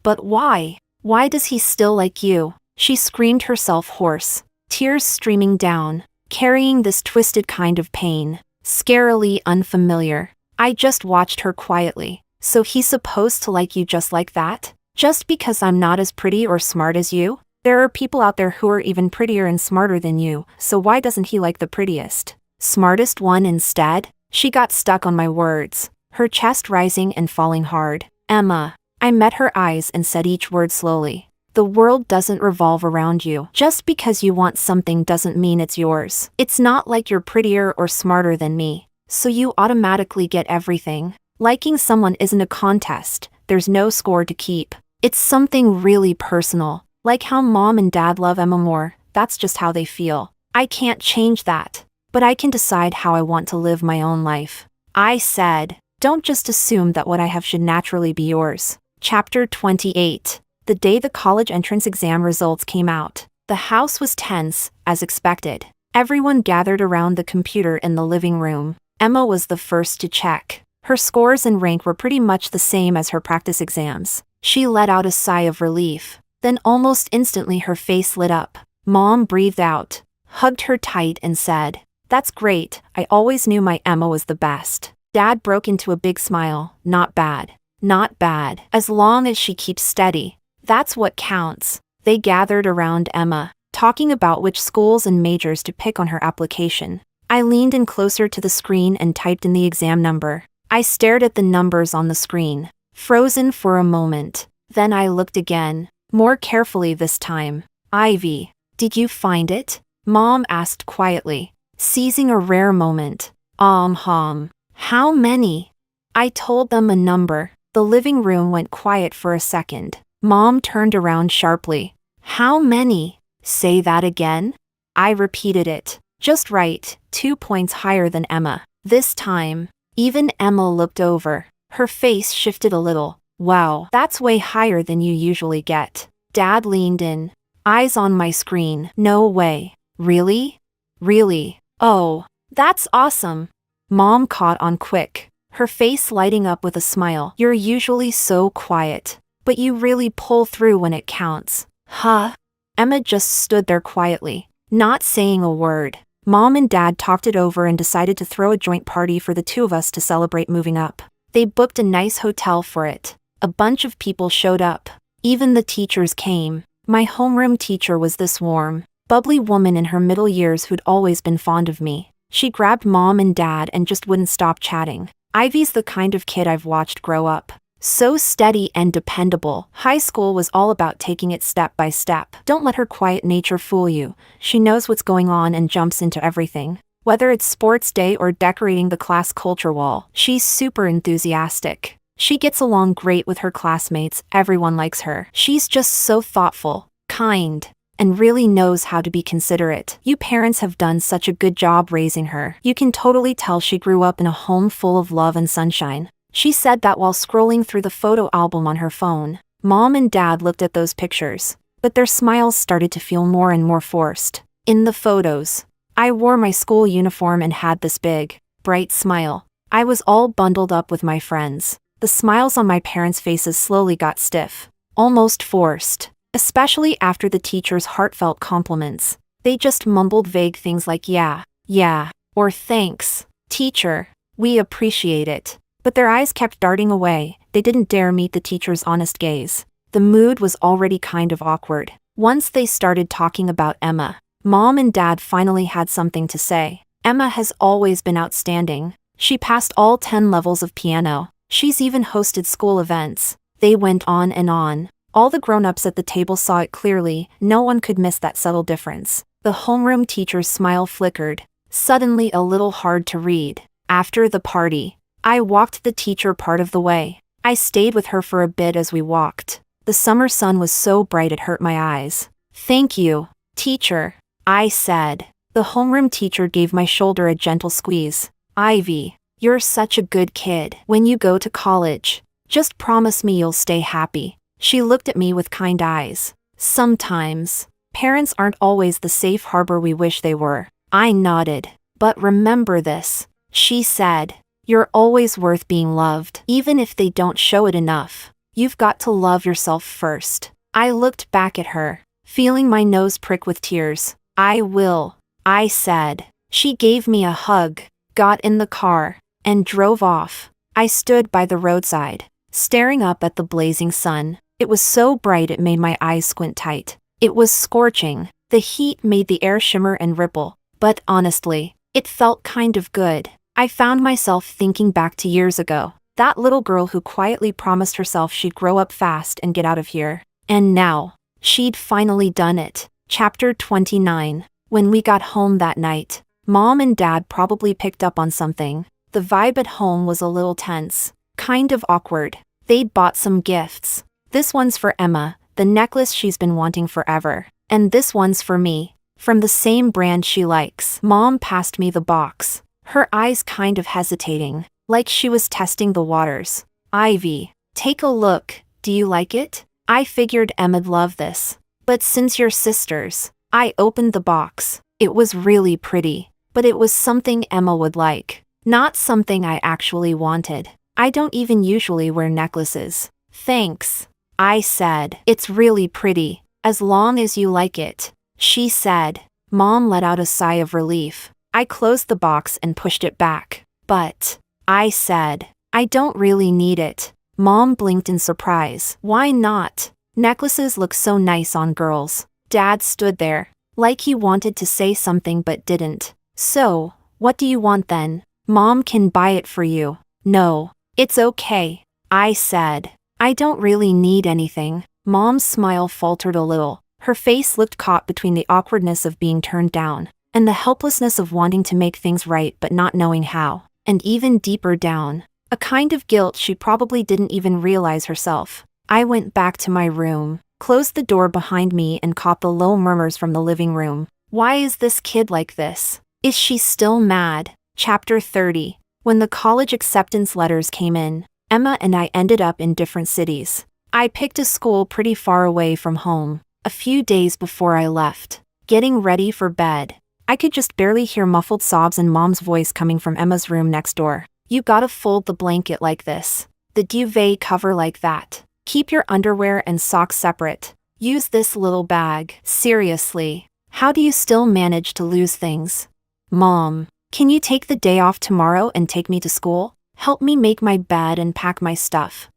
But why? Why does he still like you? She screamed herself hoarse, tears streaming down, carrying this twisted kind of pain, scarily unfamiliar. I just watched her quietly. So he's supposed to like you just like that? Just because I'm not as pretty or smart as you? There are people out there who are even prettier and smarter than you, so why doesn't he like the prettiest, smartest one instead? She got stuck on my words, her chest rising and falling hard. Emma. I met her eyes and said each word slowly. The world doesn't revolve around you. Just because you want something doesn't mean it's yours. It's not like you're prettier or smarter than me, so you automatically get everything. Liking someone isn't a contest. There's no score to keep. It's something really personal. Like how mom and dad love Emma more, that's just how they feel. I can't change that. But I can decide how I want to live my own life. I said, don't just assume that what I have should naturally be yours. Chapter 28. The day the college entrance exam results came out, the house was tense, as expected. Everyone gathered around the computer in the living room. Emma was the first to check. Her scores and rank were pretty much the same as her practice exams. She let out a sigh of relief. Then almost instantly her face lit up. Mom breathed out, hugged her tight and said, "That's great, I always knew my Emma was the best." Dad broke into a big smile. Not bad. Not bad. As long as she keeps steady. That's what counts. They gathered around Emma, talking about which schools and majors to pick on her application. I leaned in closer to the screen and typed in the exam number. I stared at the numbers on the screen, frozen for a moment. Then I looked again, more carefully this time. Ivy, did you find it? Mom asked quietly, seizing a rare moment. How many? I told them a number. The living room went quiet for a second. Mom turned around sharply. How many? Say that again? I repeated it. Just right, 2 points higher than Emma. This time, even Emma looked over. Her face shifted a little. Wow, that's way higher than you usually get. Dad leaned in, eyes on my screen. No way. Really? Really? Oh, that's awesome. Mom caught on quick, her face lighting up with a smile. You're usually so quiet, but you really pull through when it counts. Huh? Emma just stood there quietly, not saying a word. Mom and Dad talked it over and decided to throw a joint party for the two of us to celebrate moving up. They booked a nice hotel for it. A bunch of people showed up. Even the teachers came. My homeroom teacher was this warm, bubbly woman in her middle years who'd always been fond of me. She grabbed Mom and Dad and just wouldn't stop chatting. Ivy's the kind of kid I've watched grow up. So steady and dependable. High school was all about taking it step by step. Don't let her quiet nature fool you. She knows what's going on and jumps into everything. Whether it's sports day or decorating the class culture wall, she's super enthusiastic. She gets along great with her classmates. Everyone likes her. She's just so thoughtful, kind, and really knows how to be considerate. You parents have done such a good job raising her. You can totally tell she grew up in a home full of love and sunshine. She said that while scrolling through the photo album on her phone. Mom and Dad looked at those pictures, but their smiles started to feel more and more forced. In the photos, I wore my school uniform and had this big, bright smile. I was all bundled up with my friends. The smiles on my parents' faces slowly got stiff, almost forced, especially after the teacher's heartfelt compliments. They just mumbled vague things like yeah, or thanks, teacher, we appreciate it. But their eyes kept darting away. They didn't dare meet the teacher's honest gaze. The mood was already kind of awkward. Once they started talking about Emma, Mom and Dad finally had something to say. Emma has always been outstanding. She passed all 10 levels of piano. She's even hosted school events. They went on and on. All the grown-ups at the table saw it clearly. No one could miss that subtle difference. The homeroom teacher's smile flickered, suddenly a little hard to read. After the party, I walked the teacher part of the way. I stayed with her for a bit as we walked. The summer sun was so bright it hurt my eyes. Thank you, teacher, I said. The homeroom teacher gave my shoulder a gentle squeeze. Ivy, you're such a good kid. When you go to college, just promise me you'll stay happy. She looked at me with kind eyes. Sometimes, parents aren't always the safe harbor we wish they were. I nodded. But remember this, she said. You're always worth being loved, even if they don't show it enough. You've got to love yourself first. I looked back at her, feeling my nose prick with tears. I will, I said. She gave me a hug, got in the car, and drove off. I stood by the roadside, staring up at the blazing sun. It was so bright it made my eyes squint tight. It was scorching. The heat made the air shimmer and ripple. But honestly, it felt kind of good. I found myself thinking back to years ago. That little girl who quietly promised herself she'd grow up fast and get out of here. And now, she'd finally done it. Chapter 29. When we got home that night, Mom and Dad probably picked up on something. The vibe at home was a little tense, kind of awkward. They'd bought some gifts. This one's for Emma, the necklace she's been wanting forever. And this one's for me, from the same brand she likes. Mom passed me the box, her eyes kind of hesitating, like she was testing the waters. Ivy, take a look, do you like it? I figured Emma'd love this. But since you're sisters, I opened the box. It was really pretty, but it was something Emma would like, not something I actually wanted. I don't even usually wear necklaces. Thanks, I said. It's really pretty, as long as you like it, she said. Mom let out a sigh of relief. I closed the box and pushed it back. But, I said, I don't really need it. Mom blinked in surprise. Why not? Necklaces look so nice on girls. Dad stood there, like he wanted to say something but didn't. So, what do you want then? Mom can buy it for you. No, it's okay, I said. I don't really need anything. Mom's smile faltered a little. Her face looked caught between the awkwardness of being turned down and the helplessness of wanting to make things right but not knowing how. And even deeper down, a kind of guilt she probably didn't even realize herself. I went back to my room, closed the door behind me and caught the low murmurs from the living room. Why is this kid like this? Is she still mad? Chapter 30. When the college acceptance letters came in, Emma and I ended up in different cities. I picked a school pretty far away from home. A few days before I left, getting ready for bed, I could just barely hear muffled sobs and Mom's voice coming from Emma's room next door. You gotta fold the blanket like this. The duvet cover like that. Keep your underwear and socks separate. Use this little bag. Seriously, how do you still manage to lose things? Mom, can you take the day off tomorrow and take me to school? Help me make my bed and pack my stuff.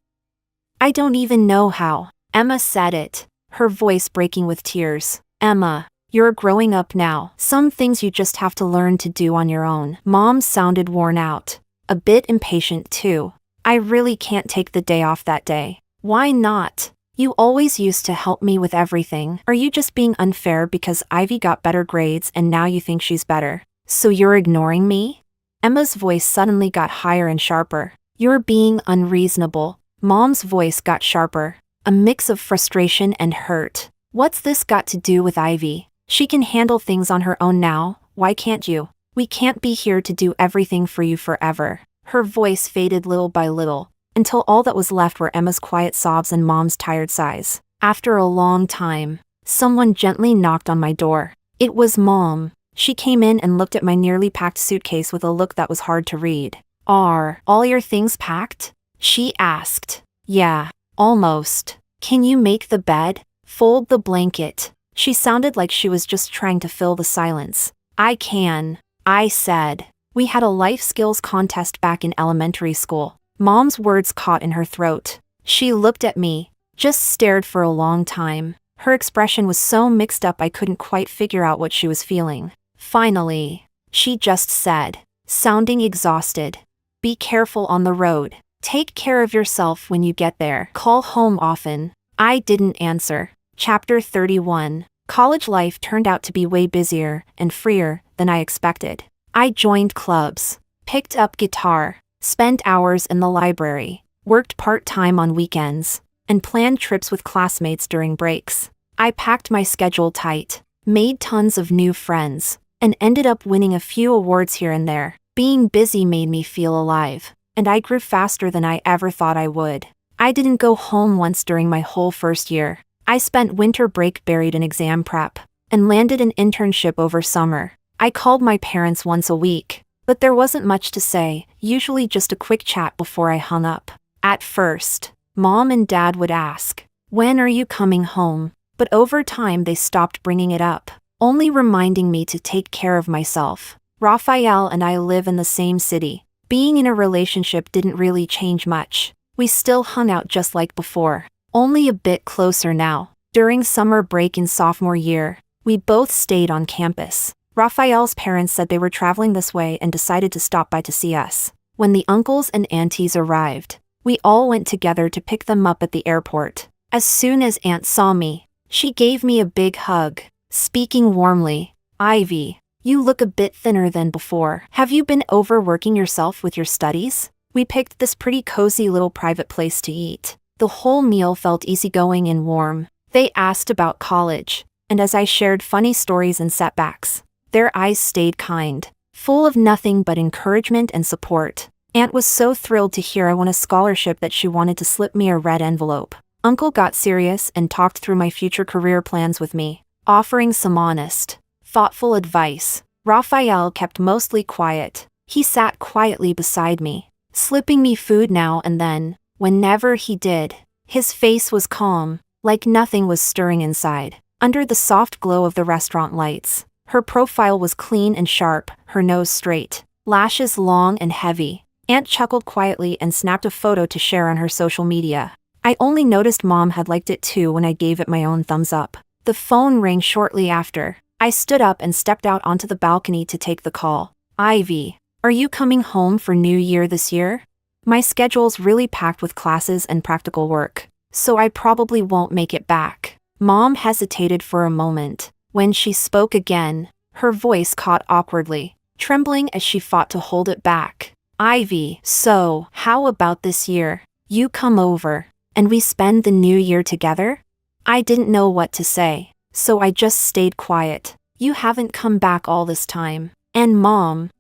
I don't even know how. Emma said it, her voice breaking with tears. Emma, you're growing up now. Some things you just have to learn to do on your own. Mom sounded worn out. A bit impatient too. I really can't take the day off that day. Why not? You always used to help me with everything. Are you just being unfair because Ivy got better grades and now you think she's better? So you're ignoring me? Emma's voice suddenly got higher and sharper. You're being unreasonable. Mom's voice got sharper. A mix of frustration and hurt. What's this got to do with Ivy? She can handle things on her own now, why can't you? We can't be here to do everything for you forever. Her voice faded little by little, until all that was left were Emma's quiet sobs and Mom's tired sighs. After a long time, someone gently knocked on my door. It was Mom. She came in and looked at my nearly packed suitcase with a look that was hard to read. "Are all your things packed?" she asked. "Yeah, almost. Can you make the bed? Fold the blanket?" She sounded like she was just trying to fill the silence. "I can," I said. We had a life skills contest back in elementary school. Mom's words caught in her throat. She looked at me, just stared for a long time. Her expression was so mixed up I couldn't quite figure out what she was feeling. Finally, she just said, sounding exhausted, "Be careful on the road. Take care of yourself when you get there. Call home often." I didn't answer. Chapter 31. College life turned out to be way busier and freer than I expected. I joined clubs, picked up guitar, spent hours in the library, worked part-time on weekends, and planned trips with classmates during breaks. I packed my schedule tight, made tons of new friends, and ended up winning a few awards here and there. Being busy made me feel alive, and I grew faster than I ever thought I would. I didn't go home once during my whole first year. I spent winter break buried in exam prep, and landed an internship over summer. I called my parents once a week, but there wasn't much to say, usually just a quick chat before I hung up. At first, Mom and Dad would ask, "When are you coming home?" But over time they stopped bringing it up, only reminding me to take care of myself. Raphael and I live in the same city. Being in a relationship didn't really change much. We still hung out just like before, only a bit closer now. During summer break in sophomore year, we both stayed on campus. Raphael's parents said they were traveling this way and decided to stop by to see us. When the uncles and aunties arrived, we all went together to pick them up at the airport. As soon as Aunt saw me, she gave me a big hug, speaking warmly. "Ivy, you look a bit thinner than before. Have you been overworking yourself with your studies?" We picked this pretty cozy little private place to eat. The whole meal felt easygoing and warm. They asked about college, and as I shared funny stories and setbacks, their eyes stayed kind, full of nothing but encouragement and support. Aunt was so thrilled to hear I won a scholarship that she wanted to slip me a red envelope. Uncle got serious and talked through my future career plans with me, offering some honest, thoughtful advice. Raphael kept mostly quiet. He sat quietly beside me, slipping me food now and then. Whenever he did, his face was calm, like nothing was stirring inside. Under the soft glow of the restaurant lights, her profile was clean and sharp, her nose straight, lashes long and heavy. Aunt chuckled quietly and snapped a photo to share on her social media. I only noticed Mom had liked it too when I gave it my own thumbs up. The phone rang shortly after. I stood up and stepped out onto the balcony to take the call. "Ivy, are you coming home for New Year this year?" My schedule's really packed with classes and practical work, so I probably won't make it back. Mom hesitated for a moment. When she spoke again, her voice caught awkwardly, trembling as she fought to hold it back. "Ivy, so, how about this year? You come over, and we spend the new year together?" I didn't know what to say, so I just stayed quiet. "You haven't come back all this time. And Mom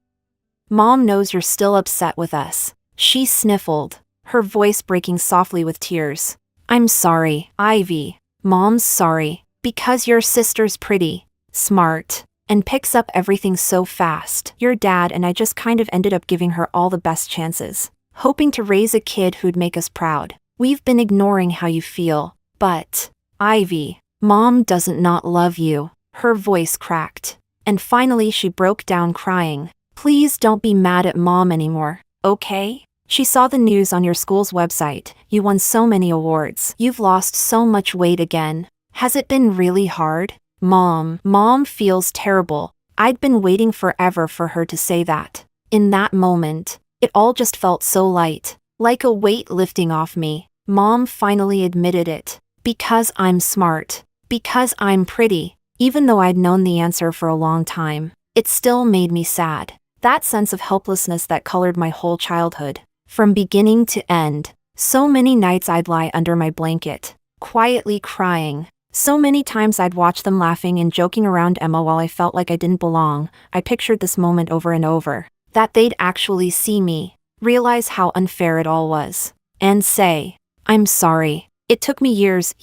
knows you're still upset with us." She sniffled, her voice breaking softly with tears. "I'm sorry, Ivy. Mom's sorry. Because your sister's pretty, smart, and picks up everything so fast. Your dad and I just kind of ended up giving her all the best chances, hoping to raise a kid who'd make us proud. We've been ignoring how you feel, but, Ivy, Mom doesn't not love you." Her voice cracked, and finally she broke down crying. "Please don't be mad at Mom anymore, okay? She saw the news on your school's website. You won so many awards. You've lost so much weight again. Has it been really hard? Mom feels terrible." I'd been waiting forever for her to say that. In that moment, it all just felt so light, like a weight lifting off me. Mom finally admitted it. "Because I'm smart. Because I'm pretty." Even though I'd known the answer for a long time, it still made me sad. That sense of helplessness that colored my whole childhood, from beginning to end. So many nights I'd lie under my blanket, quietly crying. So many times I'd watch them laughing and joking around Emma while I felt like I didn't belong. I pictured this moment over and over. That they'd actually see me, realize how unfair it all was, and say, "I'm sorry." It took me years,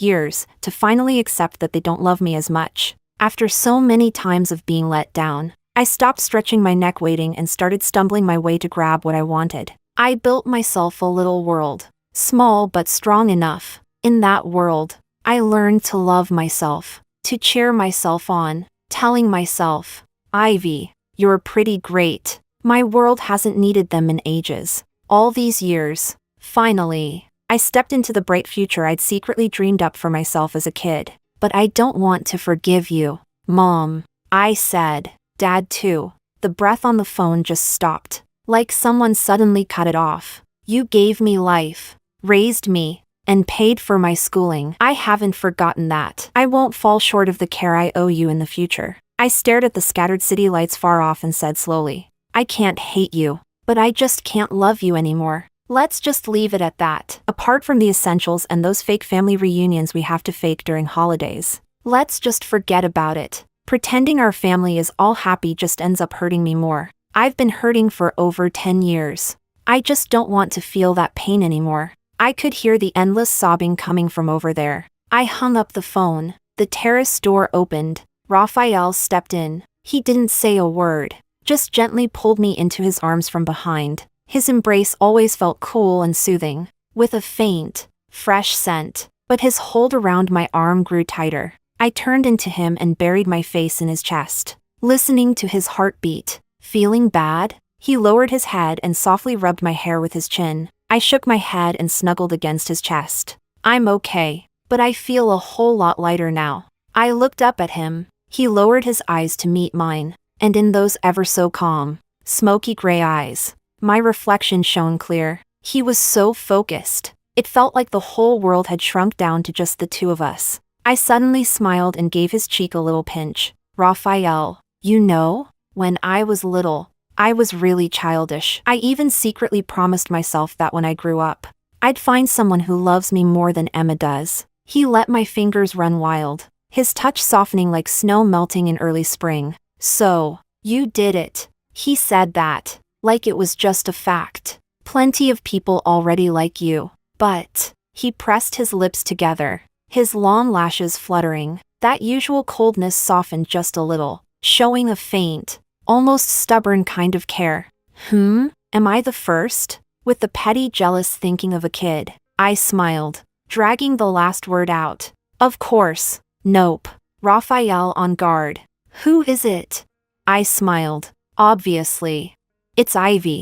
to finally accept that they don't love me as much. After so many times of being let down, I stopped stretching my neck waiting and started stumbling my way to grab what I wanted. I built myself a little world. Small but strong enough. In that world, I learned to love myself, to cheer myself on, telling myself, Ivy, you're pretty great. My world hasn't needed them in ages. All these years. Finally, I stepped into the bright future I'd secretly dreamed up for myself as a kid. But I don't want to forgive you, Mom, I said. Dad too. The breath on the phone just stopped, like someone suddenly cut it off. You gave me life, raised me, and paid for my schooling. I haven't forgotten that. I won't fall short of the care I owe you in the future. I stared at the scattered city lights far off and said slowly, I can't hate you, but I just can't love you anymore. Let's just leave it at that. Apart from the essentials and those fake family reunions we have to fake during holidays, let's just forget about it. Pretending our family is all happy just ends up hurting me more. I've been hurting for over 10 years. I just don't want to feel that pain anymore. I could hear the endless sobbing coming from over there. I hung up the phone. The terrace door opened. Raphael stepped in. He didn't say a word, just gently pulled me into his arms from behind. His embrace always felt cool and soothing, with a faint, fresh scent, but his hold around my arm grew tighter. I turned into him and buried my face in his chest, listening to his heartbeat. Feeling bad? He lowered his head and softly rubbed my hair with his chin. I shook my head and snuggled against his chest. I'm okay, but I feel a whole lot lighter now. I looked up at him. He lowered his eyes to meet mine, and in those ever so calm, smoky gray eyes, my reflection shone clear. He was so focused. It felt like the whole world had shrunk down to just the two of us. I suddenly smiled and gave his cheek a little pinch. Raphael, you know, when I was little, I was really childish. I even secretly promised myself that when I grew up, I'd find someone who loves me more than Emma does. He let my fingers run wild, his touch softening like snow melting in early spring. So, you did it. He said that, like it was just a fact. Plenty of people already like you. But, he pressed his lips together, his long lashes fluttering. That usual coldness softened just a little, showing a faint, almost stubborn kind of care. Am I the first? With the petty jealous thinking of a kid, I smiled, dragging the last word out. Of course. Nope. Raphael on guard. Who is it? I smiled. Obviously. It's Ivy.